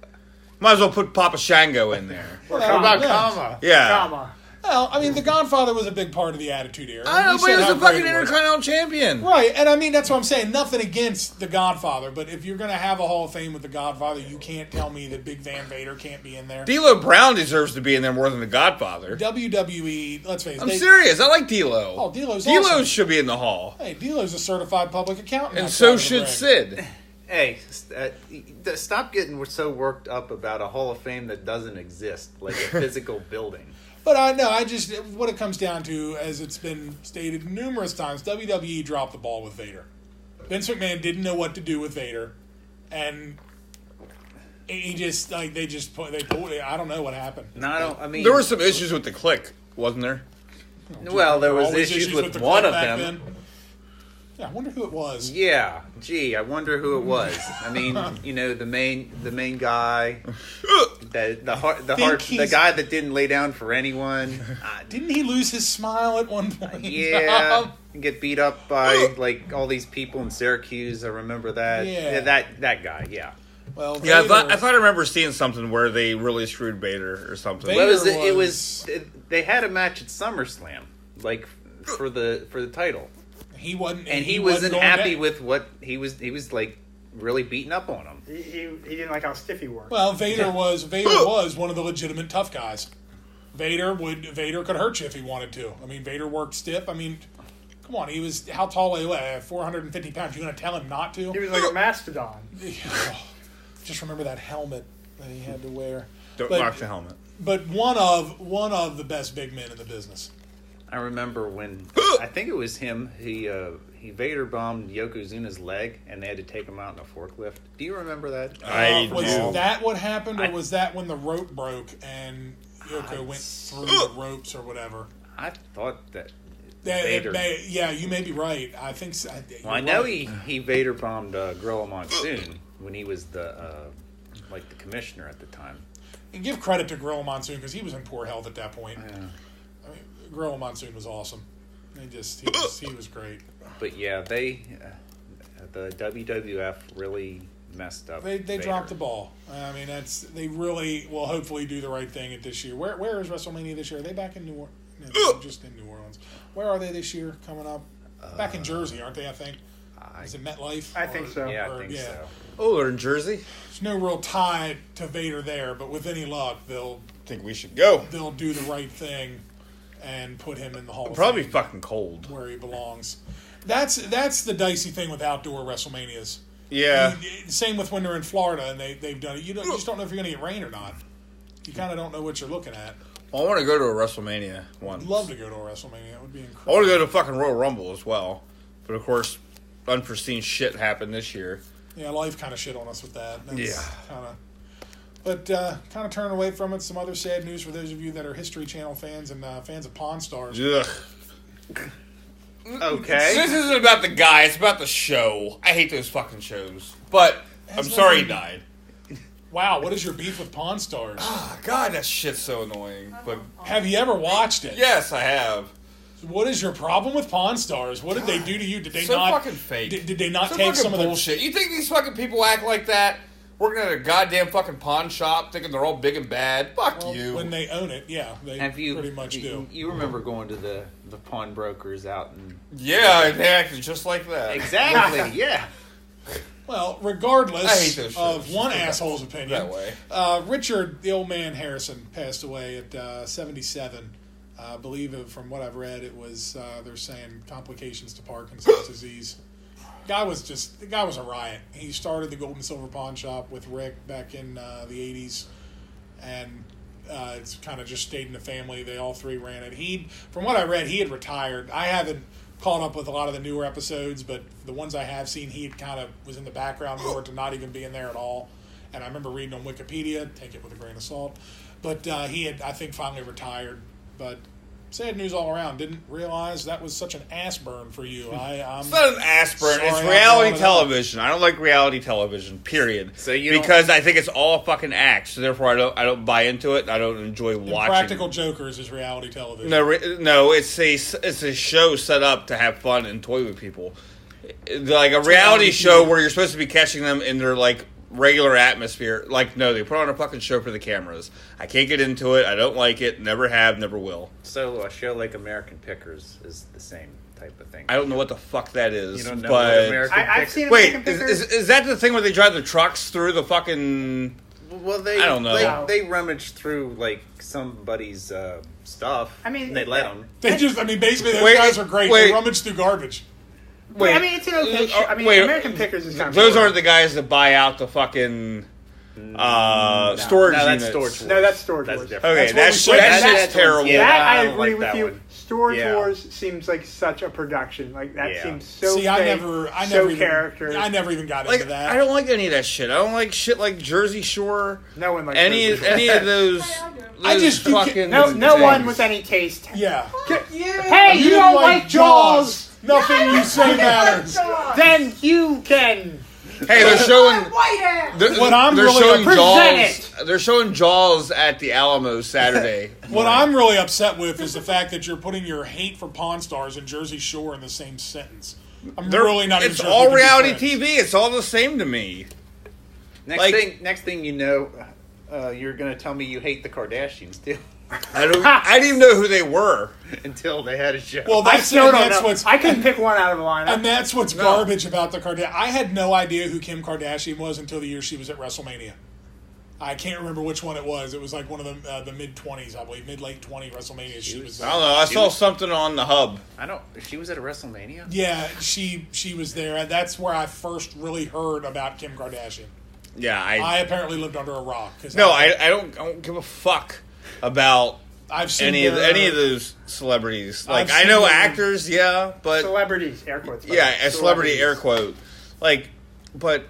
Might as well put Papa Shango in there. What about yeah. Kama? Yeah. Kama. Well, I mean, the Godfather was a big part of the Attitude Era. I know, We but he said was how a fucking great it was. Intercontinental Champion. Right, and I mean, that's what I'm saying. Nothing against the Godfather, but if you're going to have a Hall of Fame with the Godfather, you can't tell me that Big Van Vader can't be in there. D'Lo Brown deserves to be in there more than the Godfather. WWE, let's face it. I'm serious. I like D'Lo. Oh, D'Lo's D'Lo awesome. should be in the Hall. Hey, D'Lo's a certified public accountant. And outside so of the should ring. Sid. Hey, stop getting so worked up about a Hall of Fame that doesn't exist, like a physical building. But I know, what it comes down to, as it's been stated numerous times, WWE dropped the ball with Vader. Vince McMahon didn't know what to do with Vader, and he just, I don't know what happened. No, I mean, There were some issues with the Click, wasn't there? well, there was Always issues with the one clip of back them. then. Yeah, I wonder who it was. Yeah, gee, I wonder who it was. I mean, the main guy, the guy that didn't lay down for anyone. Didn't he lose his smile at one point? Yeah, get beat up by like all these people in Syracuse. I remember that. Yeah. That guy. Yeah. Well, Yeah, Vader, I thought I remember seeing something where they really screwed Vader or something. Vader- Well, it was- was they had a match at SummerSlam, like for the title, he wasn't, and he wasn't wasn't going happy back. with what he was like really beating up on him. He didn't like how stiff he worked. Well, Vader was one of the legitimate tough guys. Vader could hurt you if he wanted to. I mean, Vader worked stiff. I mean, come on, he was how tall? 450 pounds. You're going to tell him not to? He was like a mastodon. Just remember that helmet that he had to wear. Don't But- knock the helmet. But one of the best big men in the business. I remember when I think it was him. He Vader bombed Yokozuna's leg, and they had to take him out in a forklift. Do you remember that? I Was do. that what happened, or was that when the rope broke and Yoko went through the ropes or whatever? I thought that. Vader. Vader. Yeah, you may be right. I think so. Well, I know he Vader bombed Gorilla Monsoon when he was the commissioner at the time. And give credit to Gorilla Monsoon because he was in poor health at that point. Yeah. I mean, Gorilla Monsoon was awesome. He was great. But yeah, the WWF really messed up. They Vader. dropped the ball. I mean, they really will hopefully do the right thing at this year. Where is WrestleMania this year? Are they back in New Orleans? No, just in New Orleans. Where are they this year coming up? Back in Jersey, aren't they, I think? Is it MetLife? I think so. Yeah, I think so. Oh, they're in Jersey? There's no real tie to Vader there, but with any luck, they'll Think we should go. do the right thing and put him in the Hall of Probably Fame fucking cold. where he belongs. That's the dicey thing with outdoor WrestleManias. Yeah. Same with when they're in Florida and they've done it. You just don't know if you're going to get rain or not. You kind of don't know what you're looking at. Well, I want to go to a WrestleMania once. I'd love to go to a WrestleMania. It would be I incredible. want to go to fucking Royal Rumble as well. But of course, unforeseen shit happened this year. Yeah, life kind of shit on us with that. Yeah. But kind of turn away from it. Some other sad news for those of you that are History Channel fans and fans of Pawn Stars. Ugh. Okay. This isn't about the guy, it's about the show. I hate those fucking shows. But I'm sorry he died. Wow, what is your beef with Pawn Stars? Oh, God, that shit's so annoying. But Have you ever watched it? yes, I have. What is your problem with Pawn Stars? What did they do to you? Did they So not fucking fake. Did they not So take fucking some of the bullshit. You think these fucking people act like that? Working at a goddamn fucking pawn shop, thinking they're all big and bad. Fuck Well, you. when they own it? Yeah, they Have you pretty much do. You remember going to the pawnbrokers out in Yeah, they acted just like that. exactly? Yeah. Well, I hate regardless those of shows. one asshole's opinion, That way. Richard, the old man Harrison, passed away at 77. I believe, from what I've read, it was they're saying complications to Parkinson's disease. The guy was a riot. He started the Gold and Silver Pawn Shop with Rick back in the 80s, and It's kind of just stayed in the family. They all three ran it. From what I read, he had retired. I haven't caught up with a lot of the newer episodes, but the ones I have seen, he kind of was in the background more to not even being there at all. And I remember reading on Wikipedia, take it with a grain of salt, but he had, I think, finally retired. But sad news all around. Didn't realize that was such an ass burn for you. It's not an ass burn. sorry It's I reality brought it television. I don't like reality television. Period. So because I think it's all fucking acts. So therefore, I don't buy into it. I don't enjoy watching. Practical Jokers is reality television. No, it's a show set up to have fun and toy with people. Like a reality show where you're supposed to be catching them in their like regular atmosphere. Like, no, they put on a fucking show for the cameras. I can't get into it. I don't like it. Never have. Never will. So a show like American Pickers is the same type of thing. I don't know what the fuck that is. You don't know but what American I've Pickers... seen wait, American Pickers. is that the thing where they drive the trucks through the fucking? Well, I don't know. They rummage through like somebody's stuff. I mean, and they let them. They just, basically, those guys are great. They rummage through garbage. Wait, I mean, it's an okay show. I mean, wait, American Pickers is kind of those boring. aren't the guys that buy out the fucking storage No, that's units. Storage Wars. No, that's Storage That's Wars. different. Okay, That's what we that's said. just terrible. Yeah, That I I don't agree like with that you. one. Storage Yeah. Wars seems like such a production. Like that Yeah. seems so. See, I fake, never so even, characters. I never even got Like, into that. I don't like any of that shit. I don't like shit like Jersey Shore. No one likes Any Jersey Shore. any of those. I just- you fucking No one with any taste. Yeah. Hey, you don't like Jaws? Nothing you say matters. Then you can. Hey, they're showing. White ass. What I'm they're really showing present Jaws. They're showing Jaws at the Alamo Saturday. What I'm really upset with is the fact that you're putting your hate for Pawn Stars and Jersey Shore in the same sentence. I'm really not even It's sure if all we can be reality friends. TV. It's all the same to me. Next thing you know, you're gonna tell me you hate the Kardashians too. I didn't even know who they were. Until they had a show. Well, I that's, still and don't that's know. what's I couldn't pick one out of a lineup. and that's what's garbage about the Kardashians. I had no idea who Kim Kardashian was until the year she was at WrestleMania. I can't remember which one it was. It was like one of the mid-20s, I believe, mid-late 20 WrestleMania. She was I don't know. I She saw was- something on the hub. She was at a WrestleMania. Yeah, she was there. And that's where I first really heard about Kim Kardashian. Yeah, I apparently lived under a rock. No, I don't give a fuck about I've seen any of their- those celebrities. Like, I've I seen know their- actors, yeah, but Celebrities, air quotes. yeah, a celebrity Celebrities. air quote. Like, but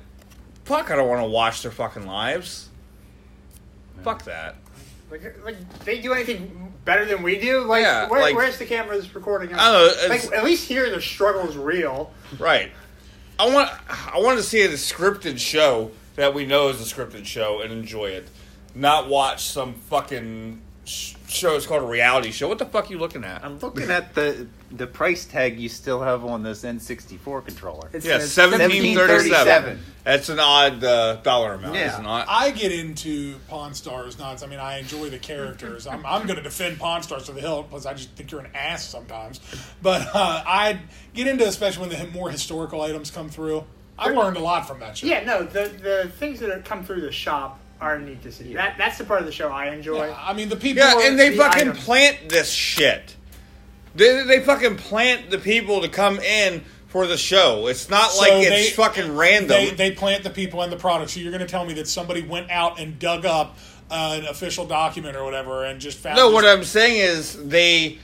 fuck, I don't want to watch their fucking lives. Fuck that. Like they do anything better than we do? Like, Yeah, like- where's the cameras recording? I don't know. It's, Like, at least here the struggle is real. right. I want to see a scripted show that we know is a scripted show and enjoy it. Not watch some fucking show. It's called a reality show. What the fuck are you looking at? I'm looking at the price tag you still have on this N64 controller. It's Yeah, $17.37. That's an odd dollar amount, Yeah. is it not? I get into Pawn Stars nuts. I mean, I enjoy the characters. I'm going to defend Pawn Stars to the hilt because I just think you're an ass sometimes. But I get into, especially when the more historical items come through. I learned a lot from that show. Yeah, no, the things that come through the shop are neat to see. That's the part of the show I enjoy. Yeah, I mean, the people. Yeah, and they the fucking items. plant this shit. They fucking plant the people to come in for the show. It's not So like it's fucking random. They plant the people and the product. So you're going to tell me that somebody went out and dug up an official document or whatever and just found. No, this- what I'm saying is they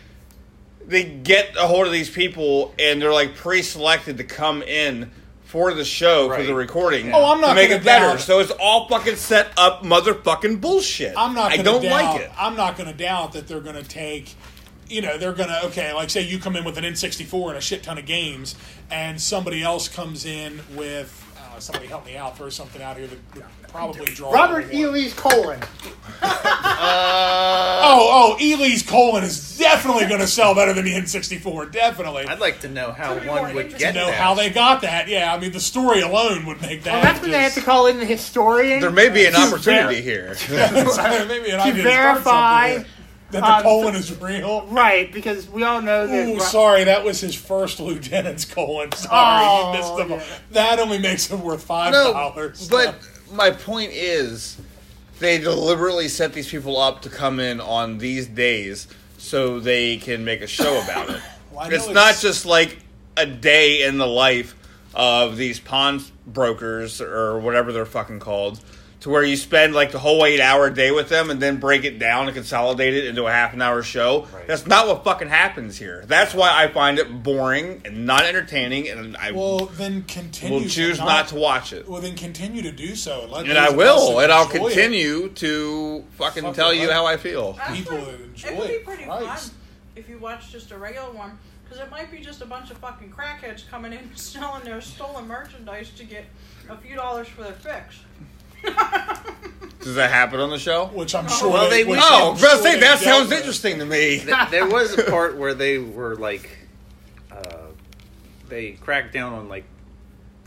get a hold of these people and they're like pre-selected to come in for the show for Right. the recording. Oh, I'm not to make gonna it better. doubt. So it's all fucking set up motherfucking bullshit. I'm not. I Gonna don't doubt, like it. I'm not going to doubt that they're going to take. They're going to, okay, like say you come in with an N64 and a shit ton of games, and somebody else comes in with, somebody help me out, throw something out here that would probably draw. Robert everyone. Ely's colon. Ely's colon is definitely going to sell better than the N64, definitely. I'd like to know how Could be more one would interesting. get To know that. how they got that, yeah. I mean, the story alone would make that. Well, that's when they have to call in the historian. There may be an to opportunity here. maybe an to idea verify. to that the colon is real. Right, because we all know that. Ooh, sorry, that was his first lieutenant's colon. Sorry, Oh, he missed them. yeah. That only makes it worth $5. No, but my point is, they deliberately set these people up to come in on these days so they can make a show about it. Well, I know It's not just like a day in the life of these pawn brokers or whatever they're fucking called to where you spend like the whole 8-hour day with them and then break it down and consolidate it into a half-an-hour show. Right. That's not what fucking happens here. That's why I find it boring and not entertaining, and I then continue. will choose not to watch it. Well, then continue to do so. And I will, and I'll enjoy it. continue to fucking tell you how I feel. People Actually, that enjoy it would be it. pretty Christ. fun if you watch just a regular one, because it might be just a bunch of fucking crackheads coming in selling their stolen merchandise to get a few dollars for their fix. Does that happen on the show? Which I'm sure. Well, they- which Oh, I'm bro, sure say they that dealt sounds with. interesting to me. There was a part where they were like, they cracked down on like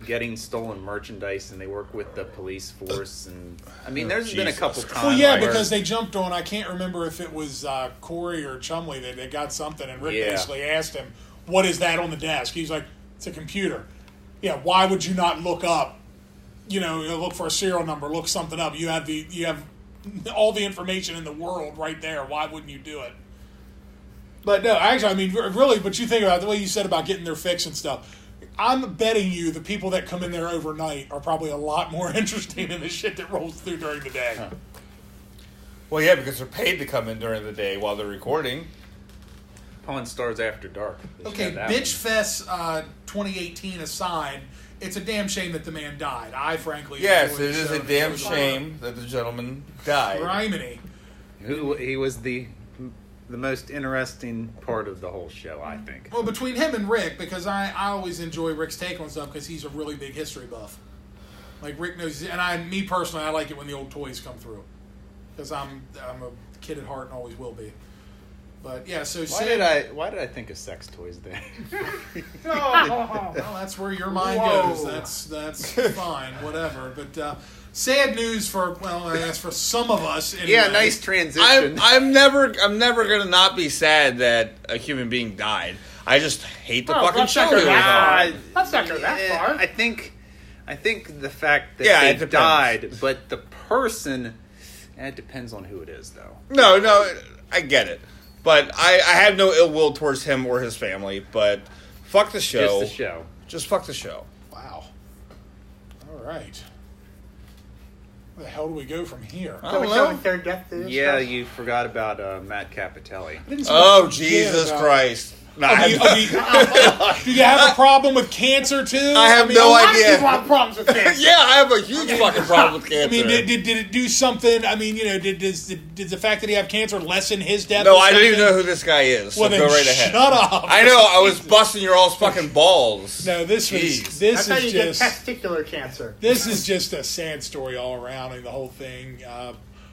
getting stolen merchandise, and they work with the police force. And I mean, there's been a Jesus couple Christ. times. Well, yeah, where- because they jumped on. I can't remember if it was Corey or Chumley. They got something, and Rick Yeah. basically asked him, "What is that on the desk?" He's like, "It's a computer." Yeah, why would you not look up? Look for a serial number, look something up. You have all the information in the world right there. Why wouldn't you do it? But no, actually, I mean, really, but you think about it, the way you said about getting their fix and stuff. I'm betting you the people that come in there overnight are probably a lot more interesting in the shit that rolls through during the day. Well, yeah, because they're paid to come in during the day while they're recording. Pawn Stars After Dark. They Okay, had that Bitch one. Fest 2018 aside, it's a damn shame that the man died. I frankly Yes, enjoyed it the is show. a damn It was shame that the gentleman died. Criminy. He was the most interesting part of the whole show, I think. Well, between him and Rick, because I always enjoy Rick's take on stuff because he's a really big history buff. Like Rick knows, and me personally, I like it when the old toys come through because I'm a kid at heart and always will be. But yeah, so Why did I think of sex toys then? Well, that's where your mind goes. That's fine, whatever. But sad news for I guess for some of us. Anyway. Yeah, nice transition. I'm never gonna not be sad that a human being died. I just hate the fucking let's show not he go was that on. far. Let's not go that far. I think the fact that Yeah, it they depends. died, but the person, it depends on who it is, though. No, I get it. But I have no ill will towards him or his family, but fuck the show. Just the show. Just fuck the show. Wow. All right. Where the hell do we go from here? I Can we don't show know. the third death to this Yeah, stuff? you forgot about Matt Capitelli. I didn't see Oh, what you Jesus did about- Christ. No, Do you have a problem with cancer too? I have mean, no a lot of idea. people have problems with cancer. yeah, I have a huge fucking problem with cancer. I mean, did it do something? I mean, did the fact that he have cancer lessen his death? No, or I don't even something? know who this guy is. So Well, then go right ahead. shut up. I know. I was busting your all's fucking balls. No, this Jeez. is That's how you get just testicular cancer. this is just a sad story all around, and the whole thing.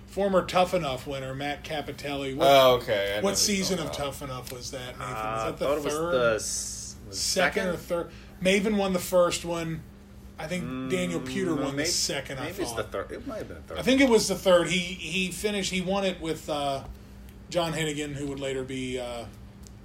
Former Tough Enough winner Matt Capitelli. Oh, okay. I know What who season you're of talking Tough Enough was that, Nathan? I Was that thought the it third? was the Second or third? Maven won the first one. I think Daniel Pewter won the maybe- second. I Maybe it's thought. the third. It might have been the third. I think it was the third. He finished. He won it with John Hennigan, who would later be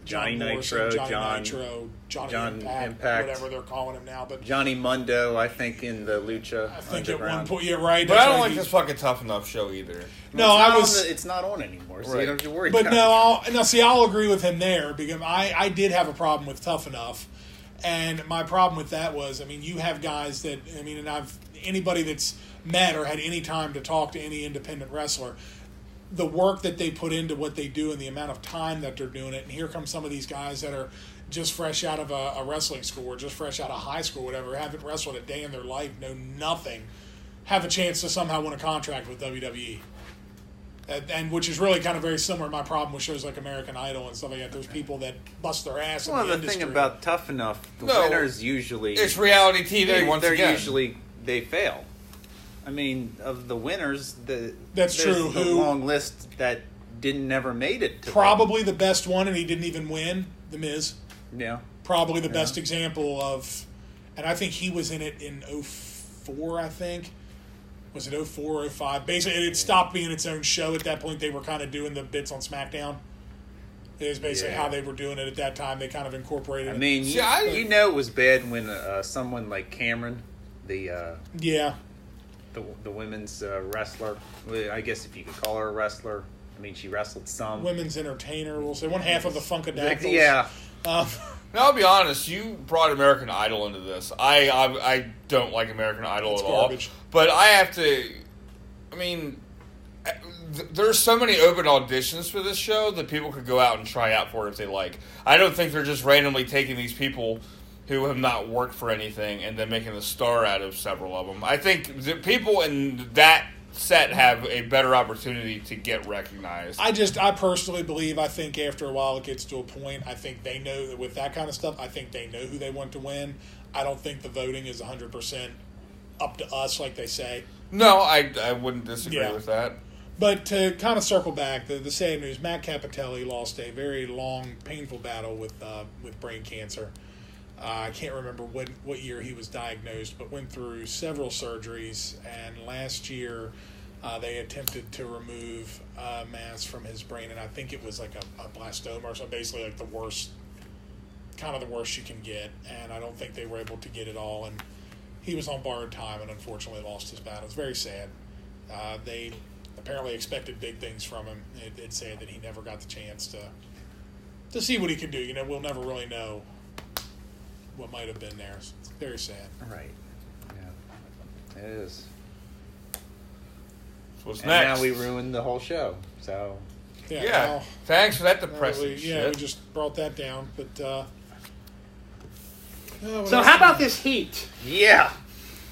Johnny John Morrison, Nitro, Johnny John- Nitro, Johnny John Impact, Impact. whatever they're calling him now. But Johnny Mundo, I think, in the Lucha I think at one Underground. point, yeah, right. But that's I don't right, like he- this fucking Tough Enough show either. No, I was. It's not on anymore, so Right. you don't have to worry. But about no, I'll agree with him there because I did have a problem with Tough Enough, and my problem with that was, I mean, you have guys that and anybody that's met or had any time to talk to any independent wrestler, the work that they put into what they do and the amount of time that they're doing it, and here come some of these guys that are just fresh out of a wrestling school or just fresh out of high school, whatever, haven't wrestled a day in their life, know nothing, have a chance to somehow win a contract with WWE. And which is really kind of very similar to my problem with shows like American Idol and stuff like that. There's people that bust their ass Well, in the the industry. thing about Tough Enough, the No. winners usually It's reality TV once they're again. usually they fail. I mean, of the winners, That's there's true. A Who- long list that never made it. To probably the best one, and he didn't even win, The Miz. Yeah. Probably the best example of, and I think he was in it in 04, I think. Was it 04 or 05? Basically, it had stopped being its own show at that point. They were kind of doing the bits on SmackDown. It was basically Yeah. how they were doing it at that time. They kind of incorporated I it. mean, See, I- you know it was bad when someone like Cameron, the Yeah. the women's wrestler, well, I guess if you could call her a wrestler. I mean, she wrestled some. Women's entertainer, we'll say. One half of the Funkadactyls. Yeah. Now, I'll be honest. You brought American Idol into this. I don't like American Idol It's at garbage. all. But I have to I mean, there's so many open auditions for this show that people could go out and try out for if they like. I don't think they're just randomly taking these people who have not worked for anything and then making a star out of several of them. I think the people in that set have a better opportunity to get recognized. I personally believe, I think after a while it gets to a point, I think they know that with that kind of stuff, I think they know who they want to win. I don't think the voting is 100% up to us like they say. No, I wouldn't disagree with that. But to kind of circle back, the sad news, Matt Capitelli lost a very long, painful battle with brain cancer. I can't remember what year he was diagnosed, but went through several surgeries. And last year, they attempted to remove a mass from his brain, and I think it was like a blastoma or something, basically like the worst you can get. And I don't think they were able to get it all. And he was on borrowed time and unfortunately lost his battle. It's very sad. They apparently expected big things from him. It's sad that he never got the chance to see what he could do. You know, we'll never really know what might have been there. It's very sad. Right. Yeah. It is. What's And next? now we ruined the whole show. So. Yeah. Well, Thanks for that depressing shit. we just brought that down. But So how about this Heat? Yeah.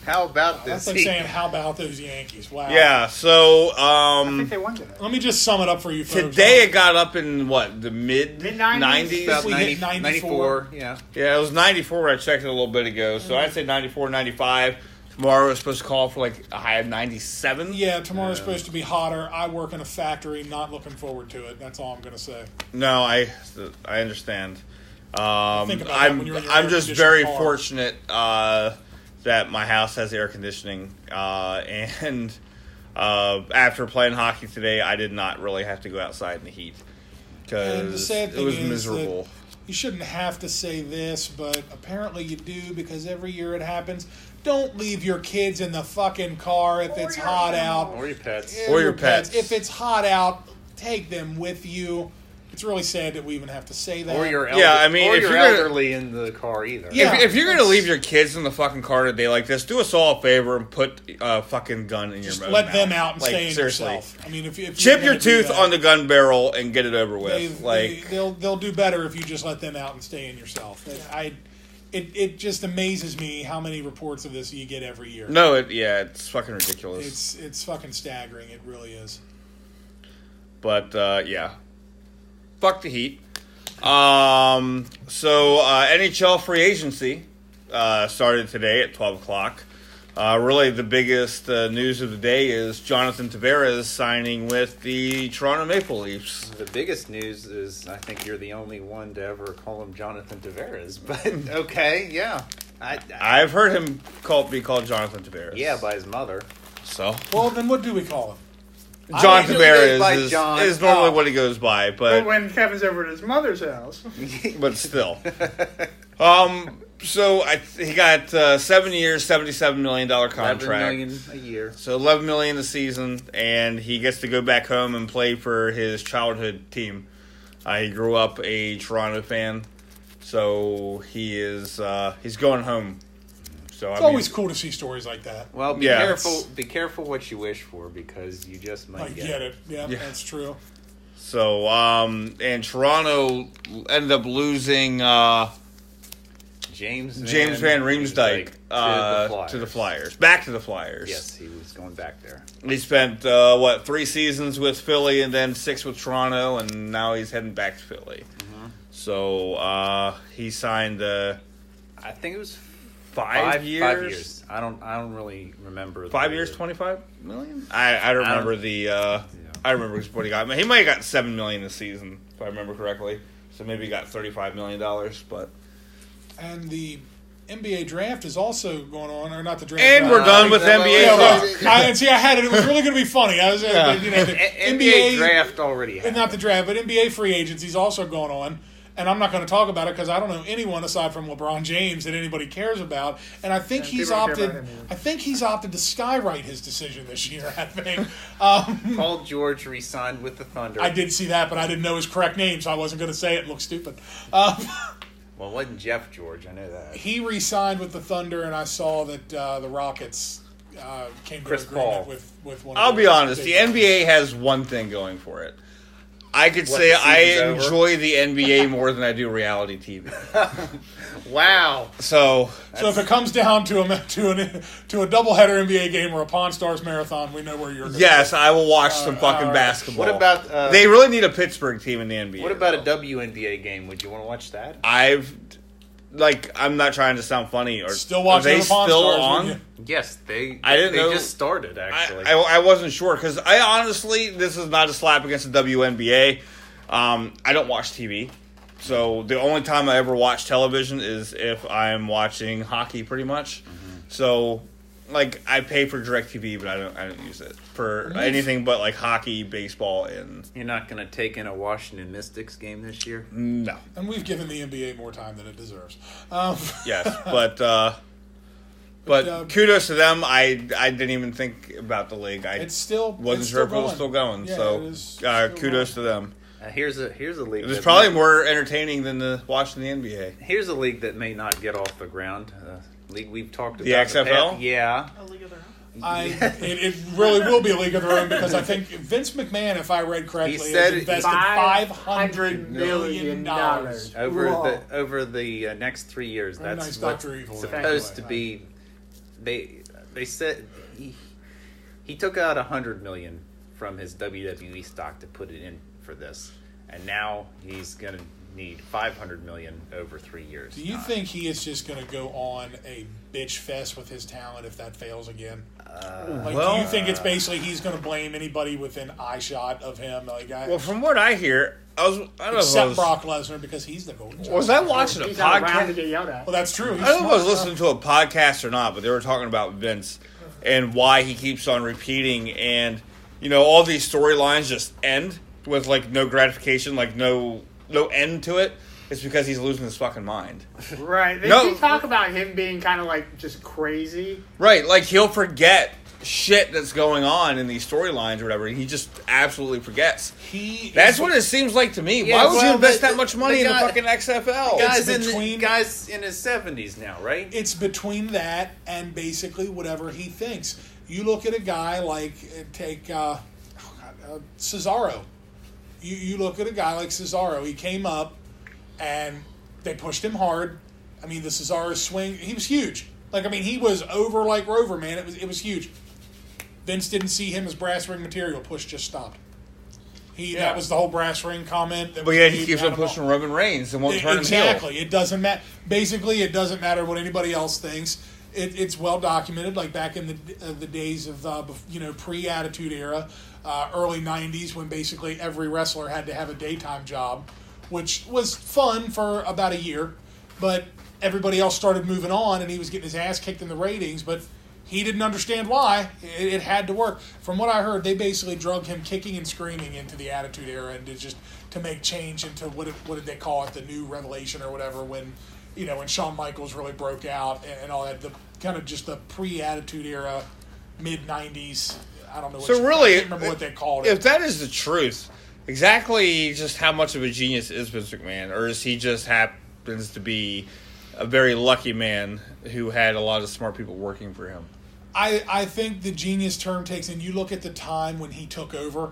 How about that's this? like Heat? saying, how about those Yankees? Wow. Yeah, so I think they won today. Let me just sum it up for you folks. today it got up in what, the mid-90s? Mid-90s? About we hit 90, 94. 94. Yeah. Yeah, it was 94 when I checked it a little bit ago, so I'd say 94, 95. Tomorrow is supposed to call for like a high of 97. Yeah, tomorrow's supposed to be hotter. I work in a factory, not looking forward to it. That's all I'm going to say. No, I understand. Think about that when you're in your I'm just air-conditioned very car. fortunate that my house has air conditioning, and after playing hockey today, I did not really have to go outside in the heat And the because sad it thing was is miserable. that you shouldn't have to say this, but apparently you do because every year it happens. Don't leave your kids in the fucking car if it's your hot out. animals. Or your pets. Yeah, Or your pets. If it's hot out, take them with you. It's really sad that we even have to say that. Or your Yeah, I mean, or if you're you're gonna- elderly in the car either. Yeah. If you're gonna leave your kids in the fucking car today like this, do us all a favor and put a fucking gun in Just your let mouth. them out and Like, stay in seriously. yourself. I mean, if Chip you're your gonna do tooth that, on the gun barrel and get it over with. they'll do better if you just let them out and stay in yourself. It just amazes me how many reports of this you get every year. No, it's fucking ridiculous. It's fucking staggering. It really is. But yeah, fuck the Heat. So NHL free agency started today at 12 o'clock. Really, the biggest news of the day is Jonathan Tavares signing with the Toronto Maple Leafs. The biggest news is I think you're the only one to ever call him Jonathan Tavares. But okay, yeah. I've heard him be called Jonathan Tavares. Yeah, by his mother. So Well, then what do we call him? John usually goes by Tavares John. is normally what he goes by, But when Kevin's over at his mother's house. but still. So he got 7 years, $77 million contract. $11 million a year. So $11 million a season, and he gets to go back home and play for his childhood team. He grew up a Toronto fan, so he's going home. So It's always cool to see stories like that. Well, be Yeah. careful. Be careful what you wish for because you just might I get it. Yeah, Yeah. that's true. So and Toronto ended up losing James Van Riemsdyk to the Flyers. Back to the Flyers. Yes, he was going back there. He spent 3 seasons with Philly and then 6 with Toronto, and now he's heading back to Philly. Mm-hmm. So he signed I think it was 5 years. 5 years. I don't really remember. 5 years, 25 million. I don't remember I remember what he got. He might have got $7 million this season, if I remember correctly. So maybe he got $35 million, but. And the NBA draft is also going on, or not the draft. And we're done with NBA Yeah, talk. well, I had it. It was really going to be funny. I was, the NBA draft already happened. not the draft, but NBA free agency is also going on. And I'm not going to talk about it because I don't know anyone aside from LeBron James that anybody cares about. And I think he's people don't care opted. about him either. I think he's opted to skywrite his decision this year. I think. Paul George re-signed with the Thunder. I did see that, but I didn't know his correct name, so I wasn't going to say it and look stupid. Well, it wasn't Jeff George. I know that. He re-signed with the Thunder, and I saw that the Rockets came to Chris an agreement Paul. with one. I'll of be honest. The big NBA has one thing going for it. I could What, say the I season's over? enjoy the NBA more than I do reality TV. Wow. So So if it comes down to a doubleheader NBA game or a Pawn Stars marathon, we know where you're going. yes, I will watch some fucking all right. basketball. What about they really need a Pittsburgh team in the NBA. what about a though. WNBA game? Would you want to watch that? I'm not trying to sound funny or Still watching are they the Pawn still Stars, on? wouldn't Yes, they. I didn't they know- just started actually. I wasn't sure because I honestly, this is not a slap against the WNBA. I don't watch TV, so the only time I ever watch television is if I'm watching hockey, pretty much. So, like, I pay for DirecTV, but I don't use it for anything but like hockey, baseball, and You're not going to take in a Washington Mystics game this year? no. And we've given the NBA more time than it deserves. Yes, but kudos to them. I didn't even think about the league. I It's still wasn't it's sure still if it was still going. Yeah, So it is still kudos going. to them. Here's a league. It was that probably may- more entertaining than watching the NBA. Here's a league that may not get off the ground. League we've talked about. The in the XFL? past. Yeah. A league of their own. It really will be a league of their own because I think Vince McMahon, if I read correctly, He said has invested $500 $500 million. Over the next 3 years. Very That's nice, what's Dr. Evil. supposed to be. They said he took out $100 million from his WWE stock to put it in for this, and now he's gonna need $500 million over 3 years. Do you think he is just going to go on a bitch fest with his talent if that fails again? Do you think it's basically he's going to blame anybody within eye shot of him? Well, from what I hear, I don't know if I except was, Brock Lesnar because he's the golden child. was I watching a He's not around to podcast? get yelled at. Well, that's true. I don't know if I was listening to a podcast or not, but they were talking about Vince and why he keeps on repeating, and all these storylines just end with like no gratification, like no end to it. It's because he's losing his fucking mind. Right. They No. do talk about him being kind of like just crazy. Right, like he'll forget shit that's going on in these storylines or whatever. He just absolutely forgets. That's what it seems like to me. Yeah, Why would you well, invest the- that much the money in the guy- fucking XFL? Guys in his 70s now, right? It's between that and basically whatever he thinks. You look at a guy like Cesaro. You look at a guy like Cesaro. He came up and they pushed him hard. I mean, the Cesaro swing, he was huge. He was over like Rover, man. It was huge. Vince didn't see him as brass ring material. Push just stopped. That was the whole brass ring comment. But yet he keeps on pushing Roman Reigns and won't turn him heel. Exactly. It doesn't matter. Basically, it doesn't matter what anybody else thinks. It's well documented. Like back in the days of pre-Attitude Era, early '90s, when basically every wrestler had to have a daytime job, which was fun for about a year, but everybody else started moving on, and he was getting his ass kicked in the ratings, but he didn't understand why. It had to work. From what I heard, they basically drug him kicking and screaming into the Attitude Era and to make change into what did they call it, the new revelation or whatever, when Shawn Michaels really broke out and all that, the kind of just the pre-Attitude Era, mid-90s. I don't know. I can't remember what they called it. If that is the truth, exactly just how much of a genius is Vince McMahon, or is he just happens to be a very lucky man who had a lot of smart people working for him? I think the genius term takes in. You look at the time when he took over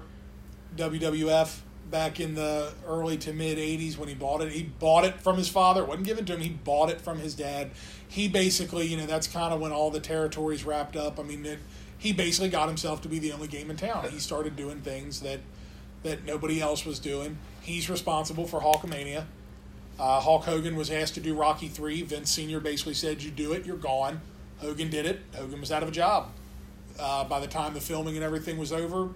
WWF back in the early to mid 80s when he bought it. He bought it from his father. It wasn't given to him. He bought it from his dad. He basically, that's kind of when all the territories wrapped up. I mean, he basically got himself to be the only game in town. He started doing things that nobody else was doing. He's responsible for Hulkamania. Hulk Hogan was asked to do Rocky III. Vince Sr. basically said, you do it, you're gone. Hogan did it. Hogan was out of a job. By the time the filming and everything was over,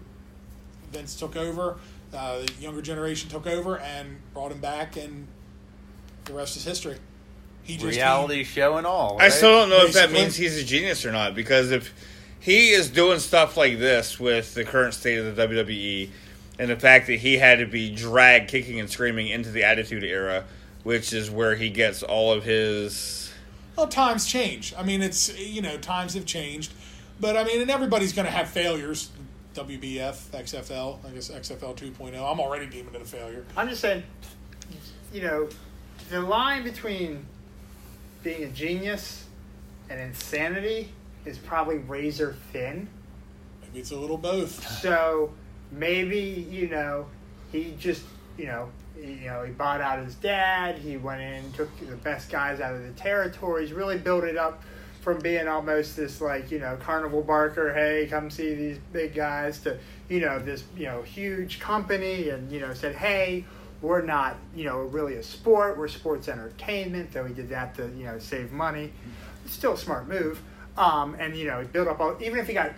Vince took over. The younger generation took over and brought him back, and the rest is history. Reality show and all. I Right? still don't know if that Basically. means he's a genius or not, because if he is doing stuff like this with the current state of the WWE and the fact that he had to be dragged kicking and screaming into the Attitude Era, which is where he gets all of his... Well, times change. I mean, it's, times have changed. But, and everybody's going to have failures. WBF, XFL, I guess XFL 2.0. I'm already deeming it a failure. I'm just saying, the line between being a genius and insanity is probably razor thin. Maybe it's a little both. So maybe, he just, he bought out his dad. He went in, took the best guys out of the territories, really built it up from being almost this carnival barker, hey, come see these big guys, to, this, huge company, and, said, hey, we're not, really a sport. We're sports entertainment. Though he did that to, save money. It's still a smart move. And, he built up even if he got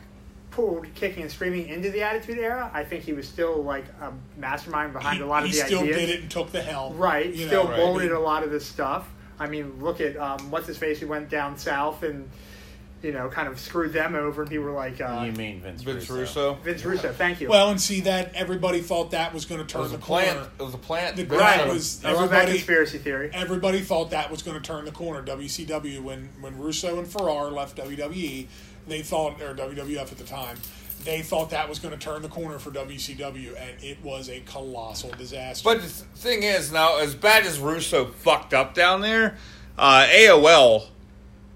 pulled kicking and screaming into the Attitude Era, I think he was still like a mastermind behind a lot of the ideas. He still did it and took the helm. Right. Still molded a lot of this stuff. I mean, look at what's-his-face who went down south and, kind of screwed them over, and people were like... you mean Vince Russo? Vince Russo, thank you. Well, and see that everybody thought that was going to turn the corner. It was a plant. Right. That conspiracy theory. Everybody thought that was going to turn the corner. WCW, when Russo and Ferrar left WWE, they thought, or WWF at the time, they thought that was going to turn the corner for WCW, and it was a colossal disaster. But the thing is, now, as bad as Russo fucked up down there, AOL,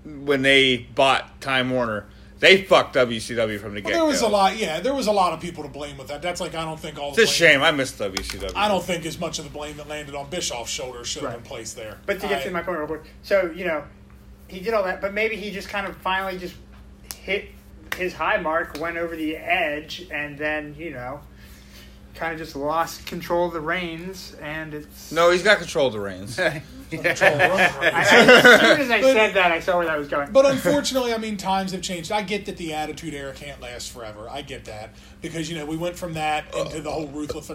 when they bought Time Warner, they fucked WCW from the get-go. There was a lot of people to blame with that. That's like, I don't think all the It's a shame. I miss WCW. I don't think as much of the blame that landed on Bischoff's shoulders should have been placed there. But to get to my point real quick, so, he did all that, but maybe he just kind of finally just hit his high mark, went over the edge, and then, kind of just lost control of the reins, and it's... No, he's got control of the reins. As soon as I said that, I saw where that was going. But unfortunately, I mean, times have changed. I get that the Attitude Era can't last forever. I get that. Because, we went from that into the whole ruthless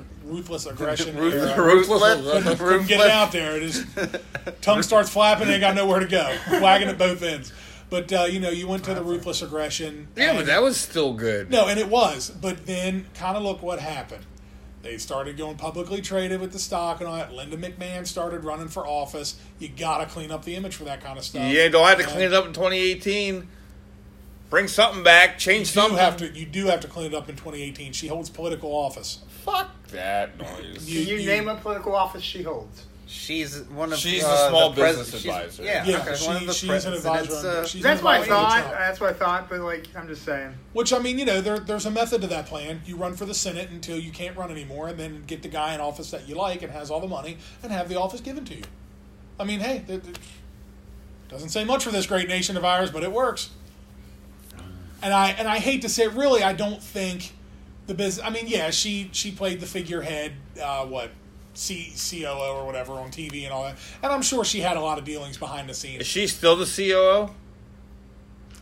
aggression. Ruthless. Couldn't get it out there. It is, tongue starts flapping, ain't got nowhere to go. Wagging at both ends. But, you went to the ruthless aggression. Yeah, but that was still good. No, and it was. But then, kind of look what happened. They started going publicly traded with the stock and all that. Linda McMahon started running for office. You got to clean up the image for that kind of stuff. Yeah, don't have to clean it up in 2018. Bring something back, change something. You do have to clean it up in 2018. She holds political office. Fuck that noise. You name a political office she holds. She's one of the small business advisor. She's an advisor. That's what I thought. That's what I thought. But I'm just saying. Which I mean, there's a method to that plan. You run for the Senate until you can't run anymore, and then get the guy in office that you like and has all the money, and have the office given to you. I mean, hey, it doesn't say much for this great nation of ours, but it works. And I hate to say it. Really, I don't think the business. I mean, yeah, she played the figurehead. COO or whatever on TV and all that. And I'm sure she had a lot of dealings behind the scenes. Is she still the COO?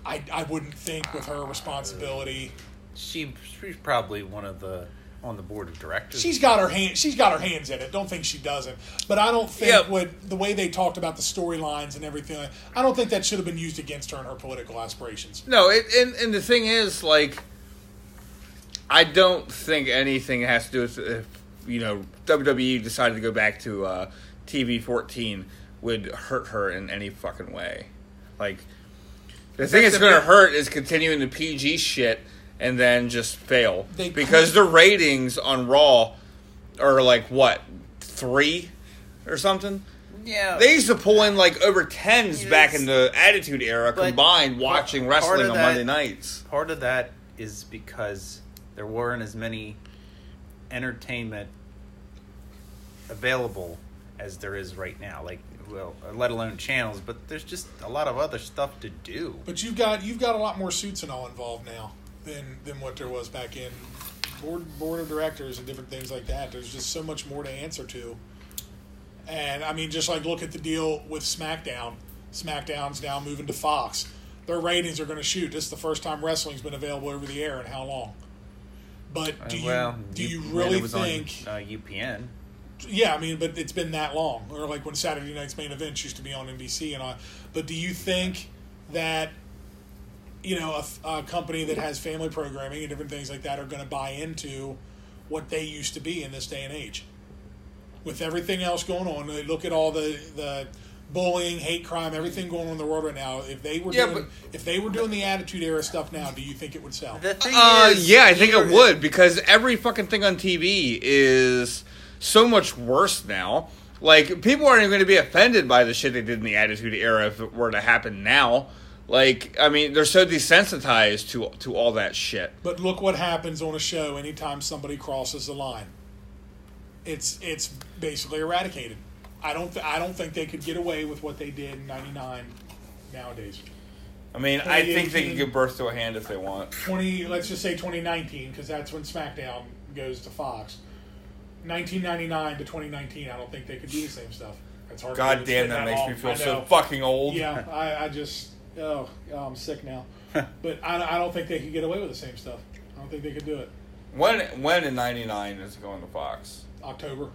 I wouldn't think with her responsibility. She's probably one of the on the board of directors. She's got her hands in it. Don't think she doesn't. But I don't think with the way they talked about the storylines and everything, I don't think that should have been used against her and her political aspirations. No, and the thing is, I don't think anything has to do with if WWE decided to go back to TV 14 would hurt her in any fucking way. The thing it's going to hurt is continuing the PG shit and then just fail. Because the ratings on Raw are 3 or something? Yeah. They used to pull in over 10s back in the Attitude Era combined watching wrestling on Monday nights. Part of that is because there weren't as many entertainment available as there is right now, let alone channels, but there's just a lot of other stuff to do. But you've got a lot more suits and all involved now than what there was back in board of directors and different things like that. There's just so much more to answer to. And I mean, just look at the deal with SmackDown. SmackDown's now moving to Fox. Their ratings are going to shoot. This is the first time wrestling's been available over the air in how long? But do you really think on, UPN? Yeah, I mean, but it's been that long. Or when Saturday Night's Main Events used to be on NBC and all. But do you think that a company that has family programming and different things like that are going to buy into what they used to be in this day and age? With everything else going on, look at all the bullying, hate crime, everything going on in the world right now. If they were doing the Attitude Era stuff now, do you think it would sell? The thing I think it would, because every fucking thing on TV is so much worse now. People aren't even going to be offended by the shit they did in the Attitude Era if it were to happen now. Like, I mean, they're so desensitized to all that shit. But look what happens on a show anytime somebody crosses the line. It's basically eradicated. I don't think they could get away with what they did in '99 nowadays. I mean, I think they can give birth to a hand if they want. Let's just say 2019, because that's when SmackDown goes to Fox. 1999 to 2019, I don't think they could do the same stuff. It's hard. God damn, that makes me feel so fucking old. Yeah, I just I'm sick now. But I don't think they could get away with the same stuff. I don't think they could do it. When in '99 is it going to Fox? October.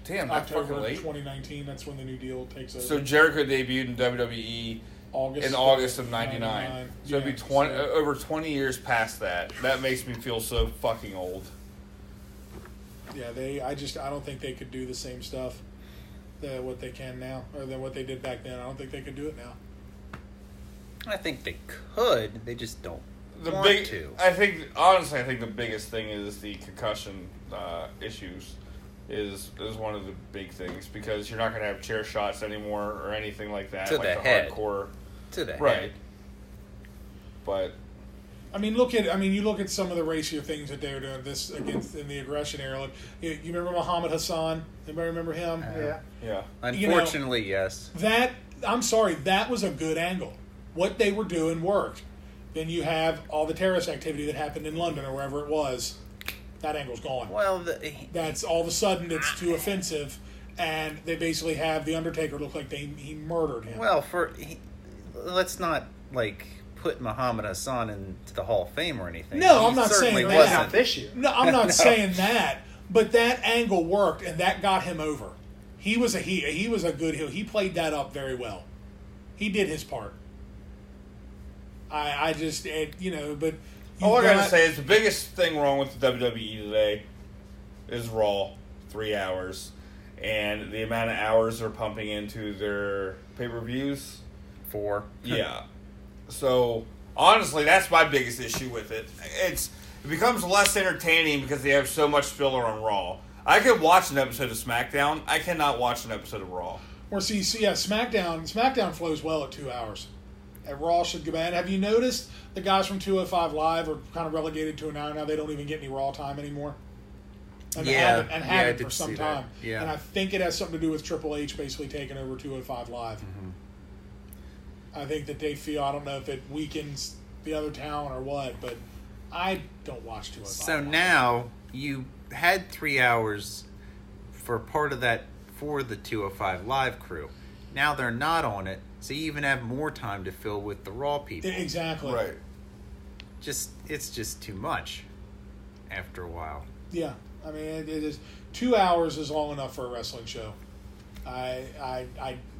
Damn, that's fucking October late. 2019. That's when the new deal takes over. So Jericho debuted in WWE in August of '99. So it'd be over 20 years past that. That makes me feel so fucking old. Yeah, I don't think they could do the same stuff that what they can now, or than what they did back then. I don't think they could do it now. I think they could. They just don't want to. I think the biggest thing is the concussion issues. Is one of the big things, because you're not going to have chair shots anymore or anything like that. To like the head. Hardcore. To the right. head. But you look at some of the racier things that they were doing this against in the aggression era. Like, you remember Muhammad Hassan? Anybody remember him? Yeah. Unfortunately, yes. I'm sorry, that was a good angle. What they were doing worked. Then you have all the terrorist activity that happened in London or wherever it was. That angle's gone. Well, that's all of a sudden it's too offensive, and they basically have the Undertaker look like he murdered him. Well, let's not put Muhammad Hassan into the Hall of Fame or anything. No, I'm not saying that. Not this year. No, I'm not saying that. But that angle worked, and that got him over. He was a good heel. He played that up very well. He did his part. But. All I gotta say is the biggest thing wrong with the WWE today is Raw, 3 hours, and the amount of hours they're pumping into their pay-per-views. 4. Yeah. So honestly, that's my biggest issue with it. It becomes less entertaining because they have so much filler on Raw. I could watch an episode of SmackDown. I cannot watch an episode of Raw. Or SmackDown flows well at 2 hours. And Raw should go back. And have you noticed the guys from 205 Live are kind of relegated to an hour now? They don't even get any Raw time anymore. And haven't for some time. Yeah. And I think it has something to do with Triple H basically taking over 205 Live. Mm-hmm. I think that they feel, I don't know if it weakens the other town or what, but I don't watch 205 So Live. now you had 3 hours for part of that for the 205 Live crew. Now they're not on it, so you even have more time to fill with the Raw people. Exactly. Right. It's just too much after a while. Yeah. I mean, it is 2 hours is long enough for a wrestling show. I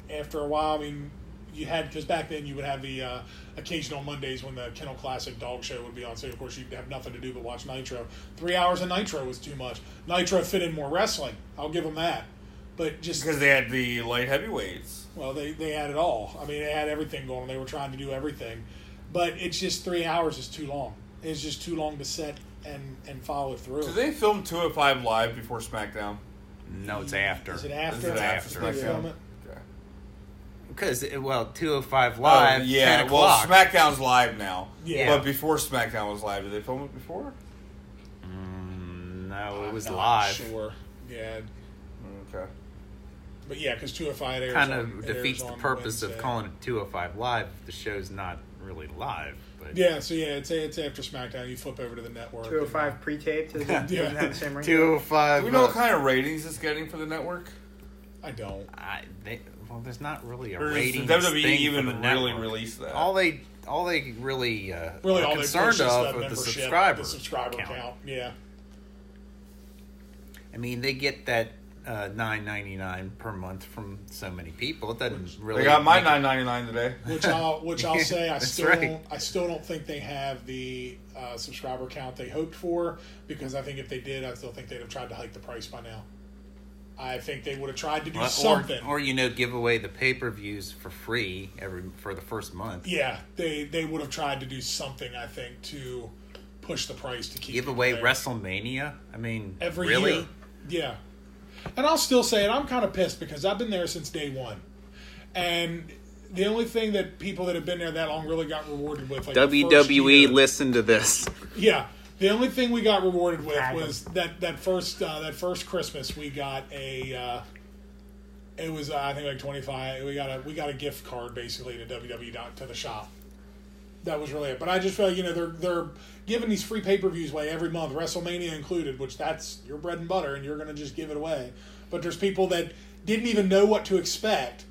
after a while, I mean, because back then you would have the occasional Mondays when the Kennel Classic Dog Show would be on, so of course you'd have nothing to do but watch Nitro. 3 hours of Nitro was too much. Nitro fit in more wrestling. I'll give them that. But just because they had the light heavyweights. Well, they had it all. I mean, they had everything going. They were trying to do everything. But it's just 3 hours is too long. It's just too long to set and follow it through. Did they film 205 Live before SmackDown? No, it's after. Is it after? It's after SmackDown? Okay. Because, 205 Live, 10 o'clock. Well, SmackDown's live now. Yeah. But before SmackDown was live, did they film it before? No, it was I'm not live. Sure. Yeah. Okay. But yeah, because 205 airs Kind on- of defeats airs the on purpose of Wednesday. calling it 205 Live if the show's not really live. But Yeah, so it's after SmackDown. You flip over to the network. 205 pre-taped doesn't have the same ring. 205. Do we know what kind of ratings it's getting for the network? I don't. There's not really a Or does rating. the WWE thing even for the really network. release that? All they really Really, are all they concerned push is of the is the membership, subscriber count. Yeah. I mean, they get that $9.99 per month from so many people. It doesn't really. They got my make it- $9.99 today. Which I'll say I That's still right. don't think they have the subscriber count they hoped for, because I think if they did, I still think they'd have tried to hike the price by now. I think they would have tried to do something. Or give away the pay-per-views for free for the first month. Yeah, they would have tried to do something, I think, to push the price to keep Give people away there. WrestleMania? I mean, Every really? year. Yeah. And I'll still say it, I'm kind of pissed because I've been there since day one. And The only thing that people that have been there that long really got rewarded with, like WWE, listen to this. Yeah, the only thing we got rewarded with was that first Christmas we got a. It was I think like $25. We got a gift card basically to WWE to the shop. That was really it. But I just feel like they're giving these free pay-per-views away every month, WrestleMania included, which that's your bread and butter, and you're going to just give it away. But there's people that didn't even know what to expect,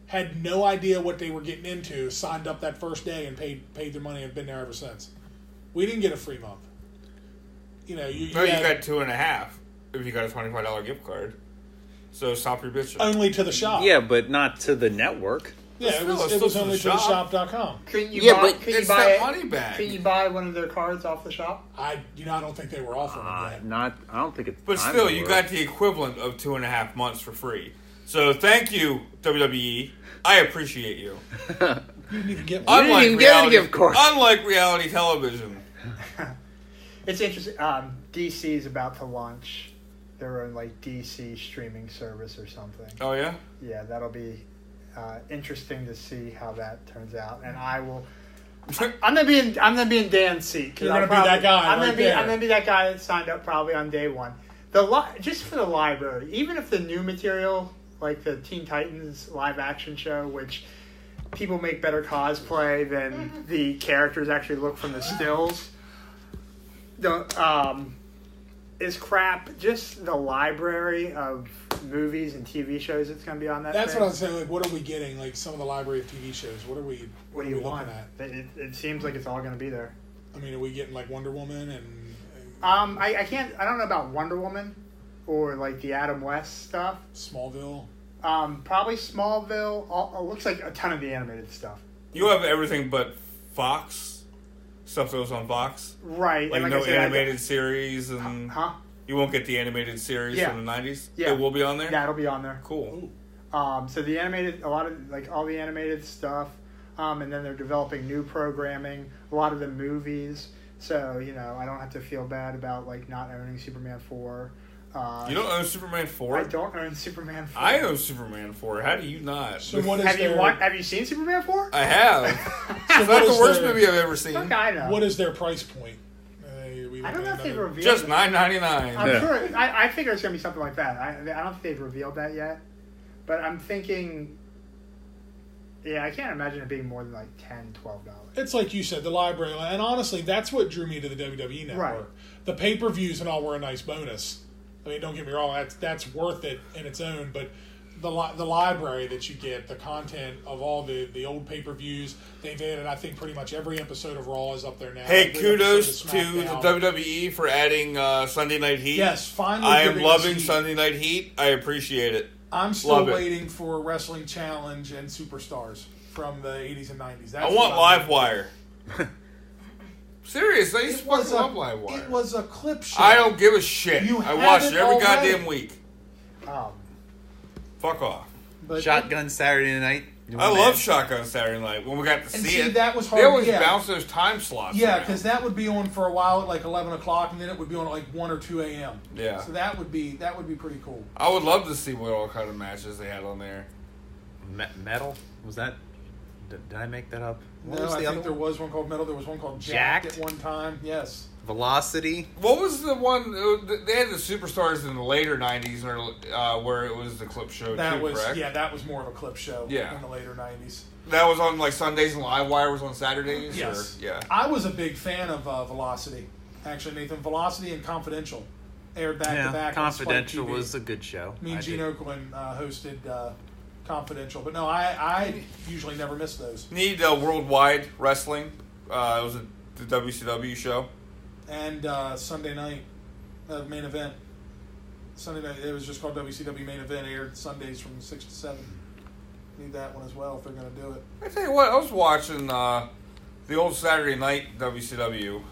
had no idea what they were getting into, signed up that first day and paid their money and have been there ever since. We didn't get a free month. You got 2.5 if you got a $25 gift card. So stop your bitch. Only to the shop. Yeah, but not to the network. Yeah, it was only to the shop.com. Can you buy that money back. Can you buy one of their cards off the shop? I don't think they were offering that. I don't think it's. But still, you got the equivalent of 2.5 months for free. So thank you, WWE. I appreciate you. You didn't even get one. You didn't even get a gift card. Unlike reality television. It's interesting. DC's about to launch their own like DC streaming service or something. Oh yeah. Yeah, that'll be interesting to see how that turns out, and I will. I'm gonna be in Dan's seat. You're gonna be that guy. I'm gonna be that guy that signed up probably on day one. Just for the library, even if the new material, like the Teen Titans live action show, which people make better cosplay than the characters actually look from the stills, is crap. Just the library of movies and TV shows that's going to be on that. That's what I was saying. Like, what are we getting? Like some of the library of TV shows. What are we looking at? It seems like it's all going to be there. I mean, are we getting like Wonder Woman and? I don't know about Wonder Woman, or like the Adam West stuff. Smallville. Probably Smallville. It looks like a ton of the animated stuff. You have everything but Fox. Stuff that was on Fox. Right. Like no animated series and... You won't get the animated series from the 90s? Yeah. It will be on there? That'll be on there. Cool. So the animated... all the animated stuff. And then they're developing new programming. A lot of the movies. So, I don't have to feel bad about, not owning Superman 4. You don't own Superman 4? I don't own Superman 4. I own Superman 4. How do you not? So what is have you seen Superman 4? I have. It's not the worst movie I've ever seen. Okay, I know. What is their price point? I don't know if they've revealed just it. $9.99. I'm sure. I figure it's going to be something like that. I don't think they've revealed that yet. But I'm thinking... Yeah, I can't imagine it being more than $10, $12. It's like you said, the library. And honestly, that's what drew me to the WWE Network. Right. The pay-per-views and all were a nice bonus. I mean, don't get me wrong, that's worth it in its own, but the library that you get, the content of all the old pay-per-views, they've added, I think, pretty much every episode of Raw is up there now. Hey, every kudos to the SmackDown. WWE for adding Sunday Night Heat. Yes, finally. I am loving Sunday Night Heat. I appreciate it. I'm still waiting for Wrestling Challenge and Superstars from the 80s and 90s. I want Livewire. Serious, I used to fucking love Livewire. It was a clip show. I don't give a shit. I watch it every goddamn week. Fuck off. But Shotgun Saturday Night. I love Shotgun Saturday Night when we got to see it. That was hard. They always bounce those time slots. Yeah, because that would be on for a while at 11 o'clock, and then it would be on at 1 or 2 a.m. Yeah. So that would be pretty cool. I would love to see what all kind of matches they had on there. Metal? Was that... Did I make that up? I think there was one called Metal. There was one called Jacked at one time. Yes. Velocity. What was the one? They had the Superstars in the later 90s where it was the clip show correct? Yeah, that was more of a clip show in the later 90s. That was on Sundays and Livewire was on Saturdays? Yes. Yeah. I was a big fan of Velocity. Actually, Nathan, Velocity and Confidential aired back-to-back. Confidential was a good show. Me and Gene Okerlund hosted... Confidential, but no, I usually never miss those. Need Worldwide Wrestling. It was the WCW show. And Sunday night main event. Sunday night, it was just called WCW Main Event. Aired Sundays from 6 to 7. Need that one as well if they're going to do it. I tell you what, I was watching the old Saturday night WCW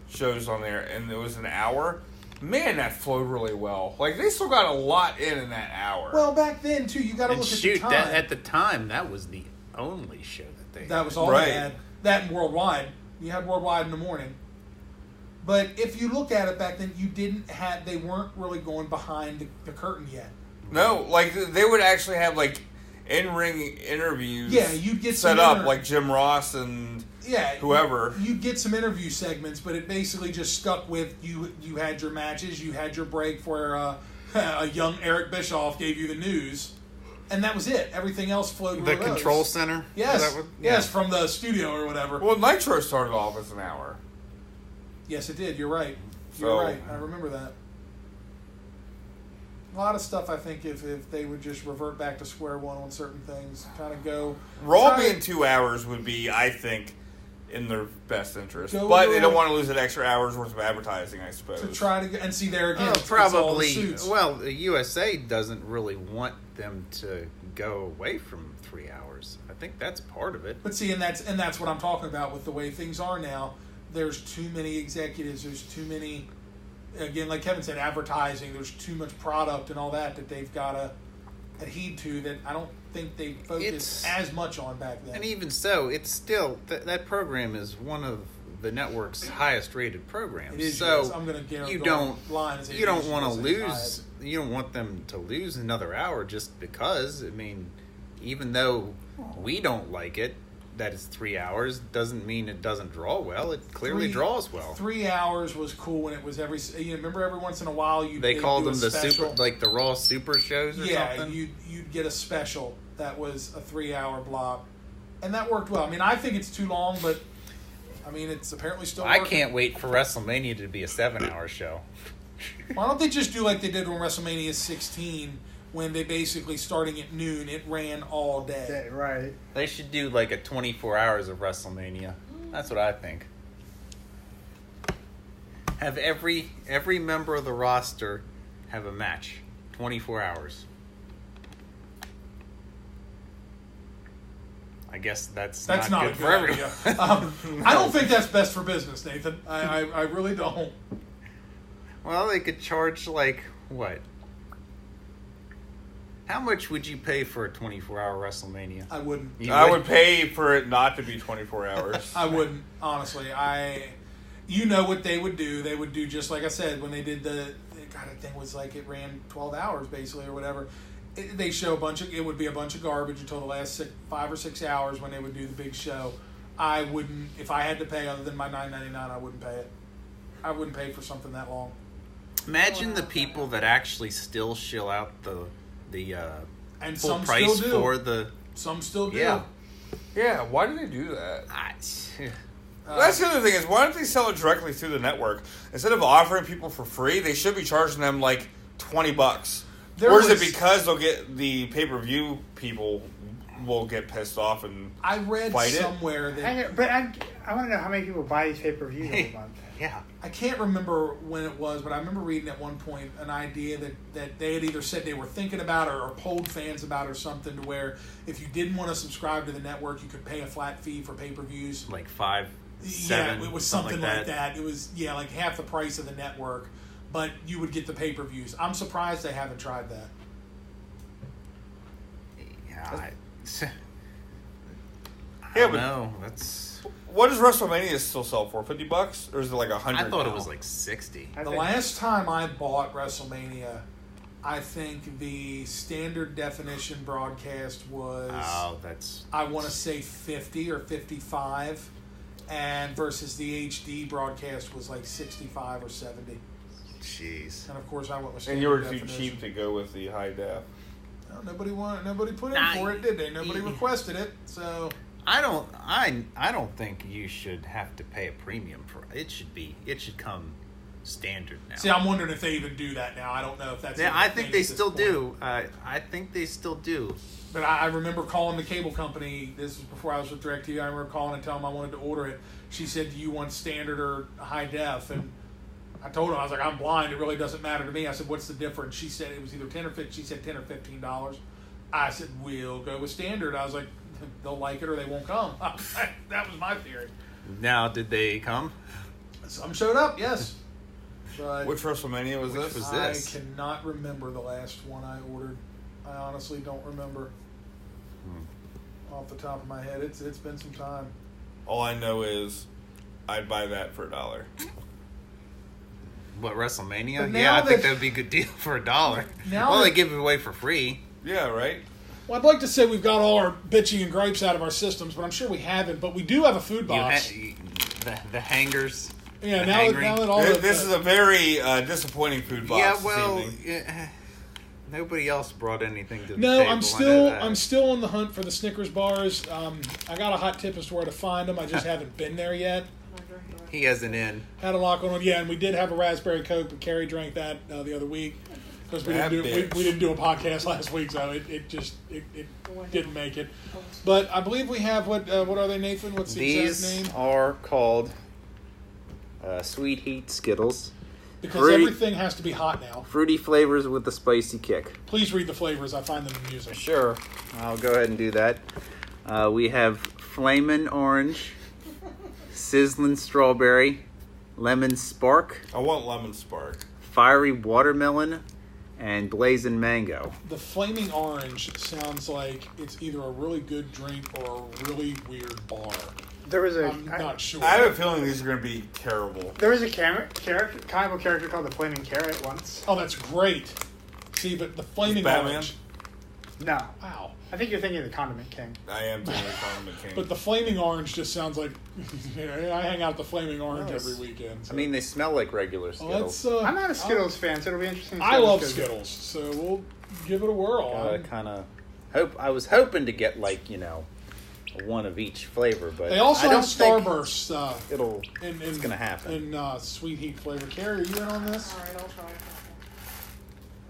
shows on there, and it was an hour. Man, that flowed really well. They still got a lot in that hour. Well, back then, too, you got to look at the time. At the time, that was the only show that they had. That was all they had. That and Worldwide. You had Worldwide in the morning. But if you look at it back then, they weren't really going behind the curtain yet. No, they would actually have, in-ring interviews. Yeah, you'd get set some up like Jim Ross and whoever. You'd get some interview segments, but it basically just stuck with you. You had your matches, you had your break where a young Eric Bischoff gave you the news, and that was it. Everything else flowed. The control center. Yes, yes, from the studio or whatever. Well, Nitro started off as an hour. Yes, it did. You're right. You're right. I remember that. A lot of stuff, I think, if they would just revert back to square one on certain things, kind of go... Raw being 2 hours would be, I think, in their best interest. But they don't want to lose an extra hour's worth of advertising, I suppose. To try to... And see, there again, probably... Well, the USA doesn't really want them to go away from 3 hours. I think that's part of it. But see, and that's what I'm talking about with the way things are now. There's too many executives. There's too many... Again, like Kevin said, advertising, there's too much product and all that they've got to adhere to that I don't think they focused as much on back then. And even so, it's still, that program is one of the network's highest rated programs. It is, so yes. I'm going to you don't want to lose, you don't want them to lose another hour just because. I mean, even though we don't like it, that it's 3 hours doesn't mean it doesn't draw well. It clearly draws well. 3 hours was cool when it was remember every once in a while they called them the super, like the Raw Super shows or something. Yeah, you'd get a special that was a 3 hour block, and that worked well. I mean, I think it's too long, but I mean, it's apparently still working. I can't wait for WrestleMania to be a 7 hour show. Why don't they just do like they did on WrestleMania 16? When they basically, starting at noon, it ran all day. Right. They should do like a 24 hours of WrestleMania. That's what I think. Have every member of the roster have a match. 24 hours. I guess that's not not good a for everyone. I don't think that's best for business, Nathan. I really don't. Well, they could charge like, what? How much would you pay for a 24-hour WrestleMania? I wouldn't. I would pay for it not to be 24 hours. I wouldn't, honestly. You know what they would do. They would do just like I said when they did the thing was like it ran 12 hours basically or whatever. They show it would be a bunch of garbage until the last 5 or 6 hours when they would do the big show. I wouldn't, if I had to pay other than my $9.99, I wouldn't pay it. I wouldn't pay for something that long. Imagine the people that actually still shell out the and full some price still do. for the... Some still do. Yeah, why do they do that? That's the other thing is, why don't they sell it directly through the network? Instead of offering people for free, they should be charging them like $20. Or is it because they'll get the pay-per-view people will get pissed off and I read fight somewhere that... But I want to know how many people buy these pay-per-views every month. Yeah. I can't remember when it was, but I remember reading at one point an idea that they had either said they were thinking about or polled fans about or something to where if you didn't want to subscribe to the network, you could pay a flat fee for pay-per-views. Like 5, 7, yeah, it was something like that. It was, like half the price of the network, but you would get the pay-per-views. I'm surprised they haven't tried that. Yeah, I Yeah, don't know. That's... What does WrestleMania still sell for? $50, or is it like $100? I thought it was like 60. The last time I bought WrestleMania, I think the standard definition broadcast was. Oh, that's. I want to say 50 or 55, and versus the HD broadcast was like 65 or 70. Jeez. And of course, I went with standard. And you were too cheap to go with the high def. No, nobody put in for it, did they? Nobody requested it, so. I don't think you should have to pay a premium for it. It should come standard now. See, I'm wondering if they even do that now. I don't know if that's. Yeah, I think they still do. I think they still do. But I remember calling the cable company. This was before I was with DirecTV. I remember calling and telling them I wanted to order it. She said, "Do you want standard or high def?" And I told her, I was like, "I'm blind. It really doesn't matter to me." I said, "What's the difference?" She said it was either 10 or 15. She said $10 or $15. I said, "We'll go with standard." I was like, they'll like it or they won't come. That was my theory. Now, did they come? Some showed up, yes. But which WrestleMania was this? I cannot remember the last one I ordered. I honestly don't remember. Off the top of my head, it's been some time. All I know is I'd buy that for $1. What, WrestleMania? Yeah, I think that would be a good deal for $1. Now well, they give it away for free. Yeah, right? Well, I'd like to say we've got all our bitching and gripes out of our systems, but I'm sure we haven't. But we do have a food box. The hangers. Yeah, the now hangry. that all This is a very disappointing food box. Yeah, this well, evening. nobody else brought anything to the No, table. I'm I still know that. I'm still on the hunt for the Snickers bars. I got a hot tip as to where to find them. I just haven't been there yet. He has an in. Had a lot going on. Yeah, and we did have a raspberry Coke, but Carrie drank that the other week because we didn't do a podcast last week, so it didn't make it. But I believe we have what are they, Nathan? What's the exact These name? are called Sweet Heat Skittles. Because Fruity- everything has to be hot now. Fruity flavors with a spicy kick. Please read the flavors. I find them amusing. Sure. I'll go ahead and do that. We have Flamin' Orange, Sizzlin' Strawberry, Lemon Spark, I want lemon spark. Fiery Watermelon, and Blazing Mango. The flaming orange sounds like it's either a really good drink or a really weird bar. There was a I'm not sure. I have a feeling these are going to be terrible. there was a character, comic book character called the Flaming Carrot once. Oh, that's great. See, but the flaming Batman? orange. No, Wow. I think you're thinking of the Condiment King. I am thinking of Condiment King. But the flaming orange just sounds like I hang out at the flaming orange Nice. every weekend. So. I mean, they smell like regular Well, Skittles. let's, I'm not a Skittles fan, so it'll be interesting. To see I how love this goes. Skittles, so we'll give it a whirl. Kind of hope. I was hoping to get one of each flavor, but They also I don't have think Starburst. it's gonna happen. In sweet heat flavor. Carrie, are you in on this? Alright, I'll try it.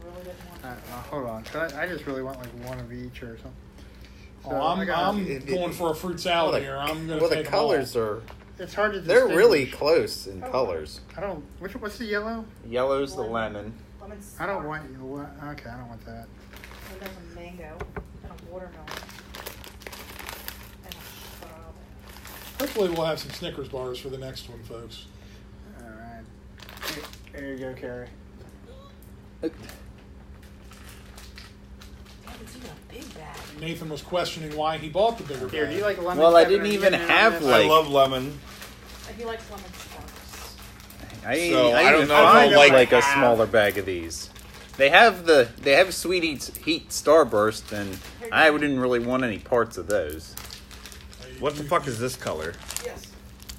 I really didn't want to. Hold on, 'cause I just really want like one of each or something. So Oh, I'm going for a fruit salad Well, here. I'm going to Well, the take them all. colors are. It's hard to. They're distinguish. really close in colors. I don't. What's the yellow? Yellow's the lemon. Lemon I don't spark. want you. Okay, I don't want that. So there's a mango and a watermelon. And a strawberry. Hopefully we'll have some Snickers bars for the next one, folks. All right. There you go, Carrie. God, it's even a big bag. Nathan was questioning why he bought the bigger Here, bag. do you like lemon? Well, I pepper didn't and even onion on have, this? like- I love lemon. He likes lemon sparks. I So, I didn't don't know find if I'll like a have- smaller bag of these. They have Sweet Heat Starburst, and I didn't really want any parts of those. What the fuck is this color? Yes.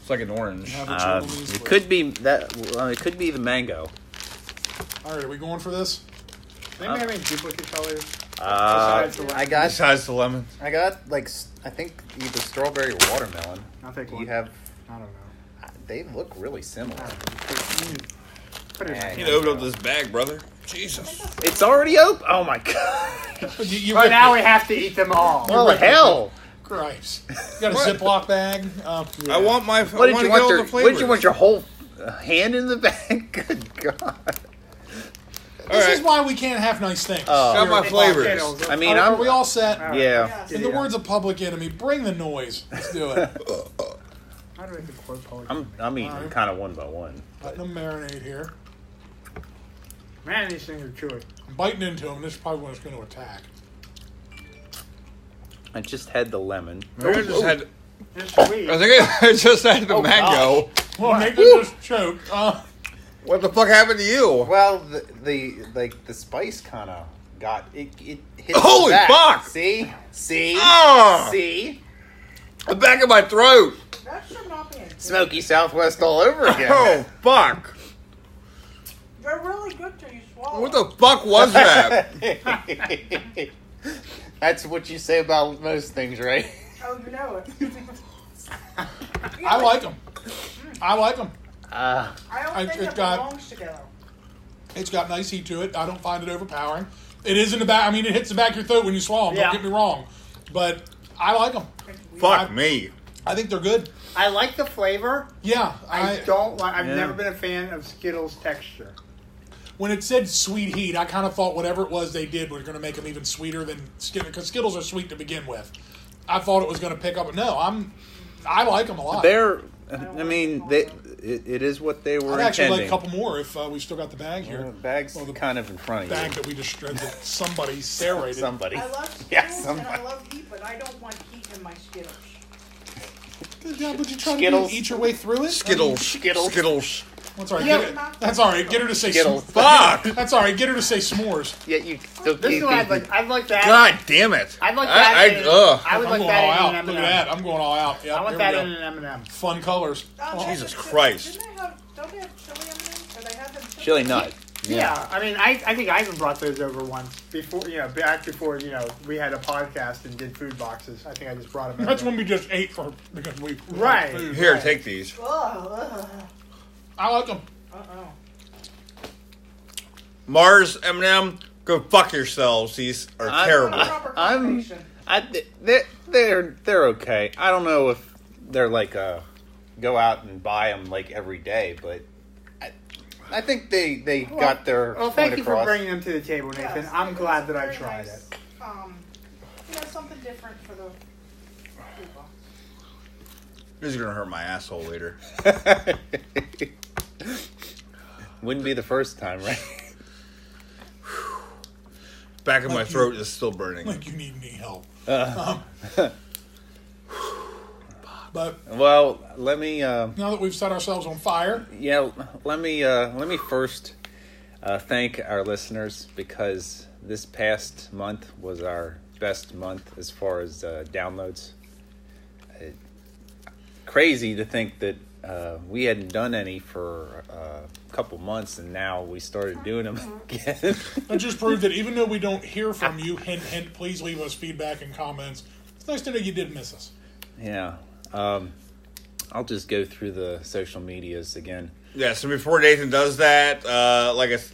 It's like an orange. Have a chip on these, It but- could be that. It could be the mango. All right, are we going for this? Anybody have any duplicate colors? I got Besides the lemon. like I think either strawberry or watermelon. I'll take Do one. you have? I don't know. They look really similar. Put it in. Yeah. You open up this bag, brother. Jesus. It's already open. Oh my god! But you But ripped now it. we have to eat them all. Well, hell! Christ. You got a Ziploc bag? I want my. What did you want? the What flavors. did you want? Your whole hand in the bag? Good god! This is right. why we can't have nice things. Got my flavors. Skittles. I mean, Are we all set? yeah. In the words of Public Enemy, bring the noise. Let's do it. How do I even quote Public I'm eating kind of one by one. Letting them marinate here. Man, these things are chewy. I'm biting into them. This is probably when it's going to attack. I just had the lemon. I just had. They're sweet. I think I just had the mango. Well, Nathan just choked. What the fuck happened to you? Well, the spice kind of got it. It hit Holy the back. fuck! See, Ah! see. The back of my throat. That should not be a Smoky Southwest all over again. Oh fuck! They're really good till you swallow. What the fuck was that? That's what you say about most things, right? Oh, you know it. I like them. I like them. I don't I- think it it got- belongs together. It's got nice heat to it. I don't find it overpowering. It is in the back. I mean, it hits the back of your throat when you swallow them. Yeah. Don't get me wrong. But I like them. Fuck me. I think they're good. I like the flavor. Yeah. I don't like. I've Yeah. never been a fan of Skittles texture. When it said sweet heat, I kind of thought whatever it was they did was going to make them even sweeter than Skittles, because Skittles are sweet to begin with. I thought it was going to pick up, but no, I like them a lot. They're. I mean, it is what they were I'd actually like intending. a couple more if we still got the bag here. The bag's Well, the kind of in front of bag you. that we destroyed that somebody serrated. Somebody. I love Skittles Yeah, and somebody. I love heat, but I don't want heat in my Skittles. Good job. Would you try Skittles. to eat your way through it? Skittles. Skittles. Skittles. That's all right. Yeah. Get it. That's all right. Get her to say Skittles. Fuck. That's all right. Get her to say s'mores. Yeah, you. This is what I'd like that. God damn it! I'd like that. I would I'm like going that all in out. an Look M&M. at that. I'm going all out. Yep, I want here that we in go. an M&M. Fun colors. Jesus Christ. Didn't they have? Don't they have chili M&Ms? Or they have them Chili nut. Yeah, I mean, I think I even brought those over once before, back before, we had a podcast and did food boxes. I think I just brought them. That's over. when we just ate for because we Right. food. Here, take these. I like them. Mars M&M, go fuck yourselves. These are terrible. They're okay. I don't know if they're like go out and buy them like every day, but I think they got their Well, point thank you for across. bringing them to the table, Nathan. Yes, I'm it glad was that I very tried nice. it. Something different for the people. This is gonna hurt my asshole later. Wouldn't be the first time, right? Back of my Like throat is still burning. Like you need any help. But Well, let me. now that we've set ourselves on fire, Let me first thank our listeners because this past month was our best month as far as downloads. Crazy to think that we hadn't done any for a couple months, and now we started doing them again. that just proved that even though we don't hear from you, hint, hint, please leave us feedback and comments. It's nice to know you did miss us. Yeah. I'll just go through the social medias again. Yeah, so before Nathan does that,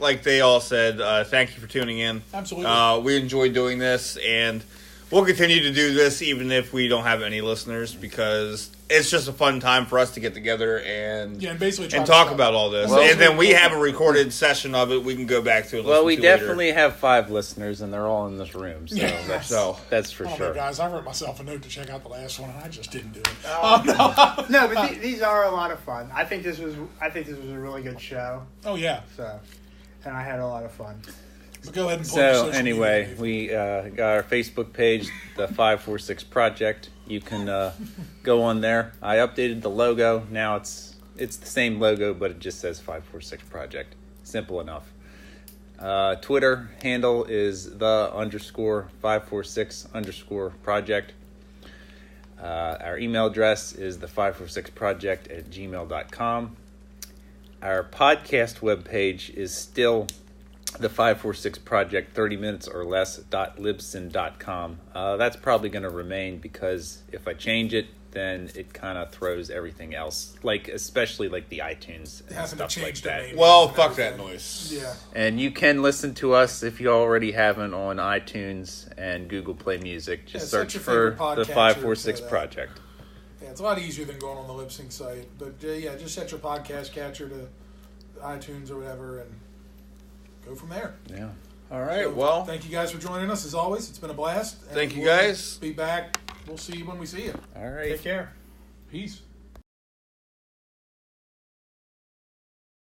like they all said, thank you for tuning in. Absolutely. We enjoy doing this, and we'll continue to do this even if we don't have any listeners because it's just a fun time for us to get together and basically try and to talk stop. about all this. Well, and then we have a recorded session of it we can go back to and Well, listen we to definitely later. have 5 listeners, and they're all in this room, so Yes. that's for Oh, sure. man, guys, I wrote myself a note to check out the last one, and I just didn't do it. No, but these are a lot of fun. I think this was a really good show. Oh, yeah. So, and I had a lot of fun. So go ahead and pull the So social anyway, media. we got our Facebook page, the 546 Project. You can go on there. I updated the logo. Now it's the same logo, but it just says 546 Project. Simple enough. Twitter handle is _546_project. Our email address is the 546project@gmail.com. Our podcast webpage is still the 546 Project 30 minutes or less.libsyn.com. That's probably going to remain because if I change it, then it kind of throws everything else, especially the iTunes and Having to stuff change like the that. name. Well, fuck that noise. Yeah. And you can listen to us if you already haven't on iTunes and Google Play Music. Just set search your for favorite the podcatcher 546 to that. Project. Yeah, it's a lot easier than going on the lip sync site. But just set your podcast catcher to iTunes or whatever and go from there. Yeah. All right, So, well, thank you guys for joining us as always. It's been a blast. And Thank you, we'll guys. Be back. We'll see you when we see you. All right. Take care. Peace.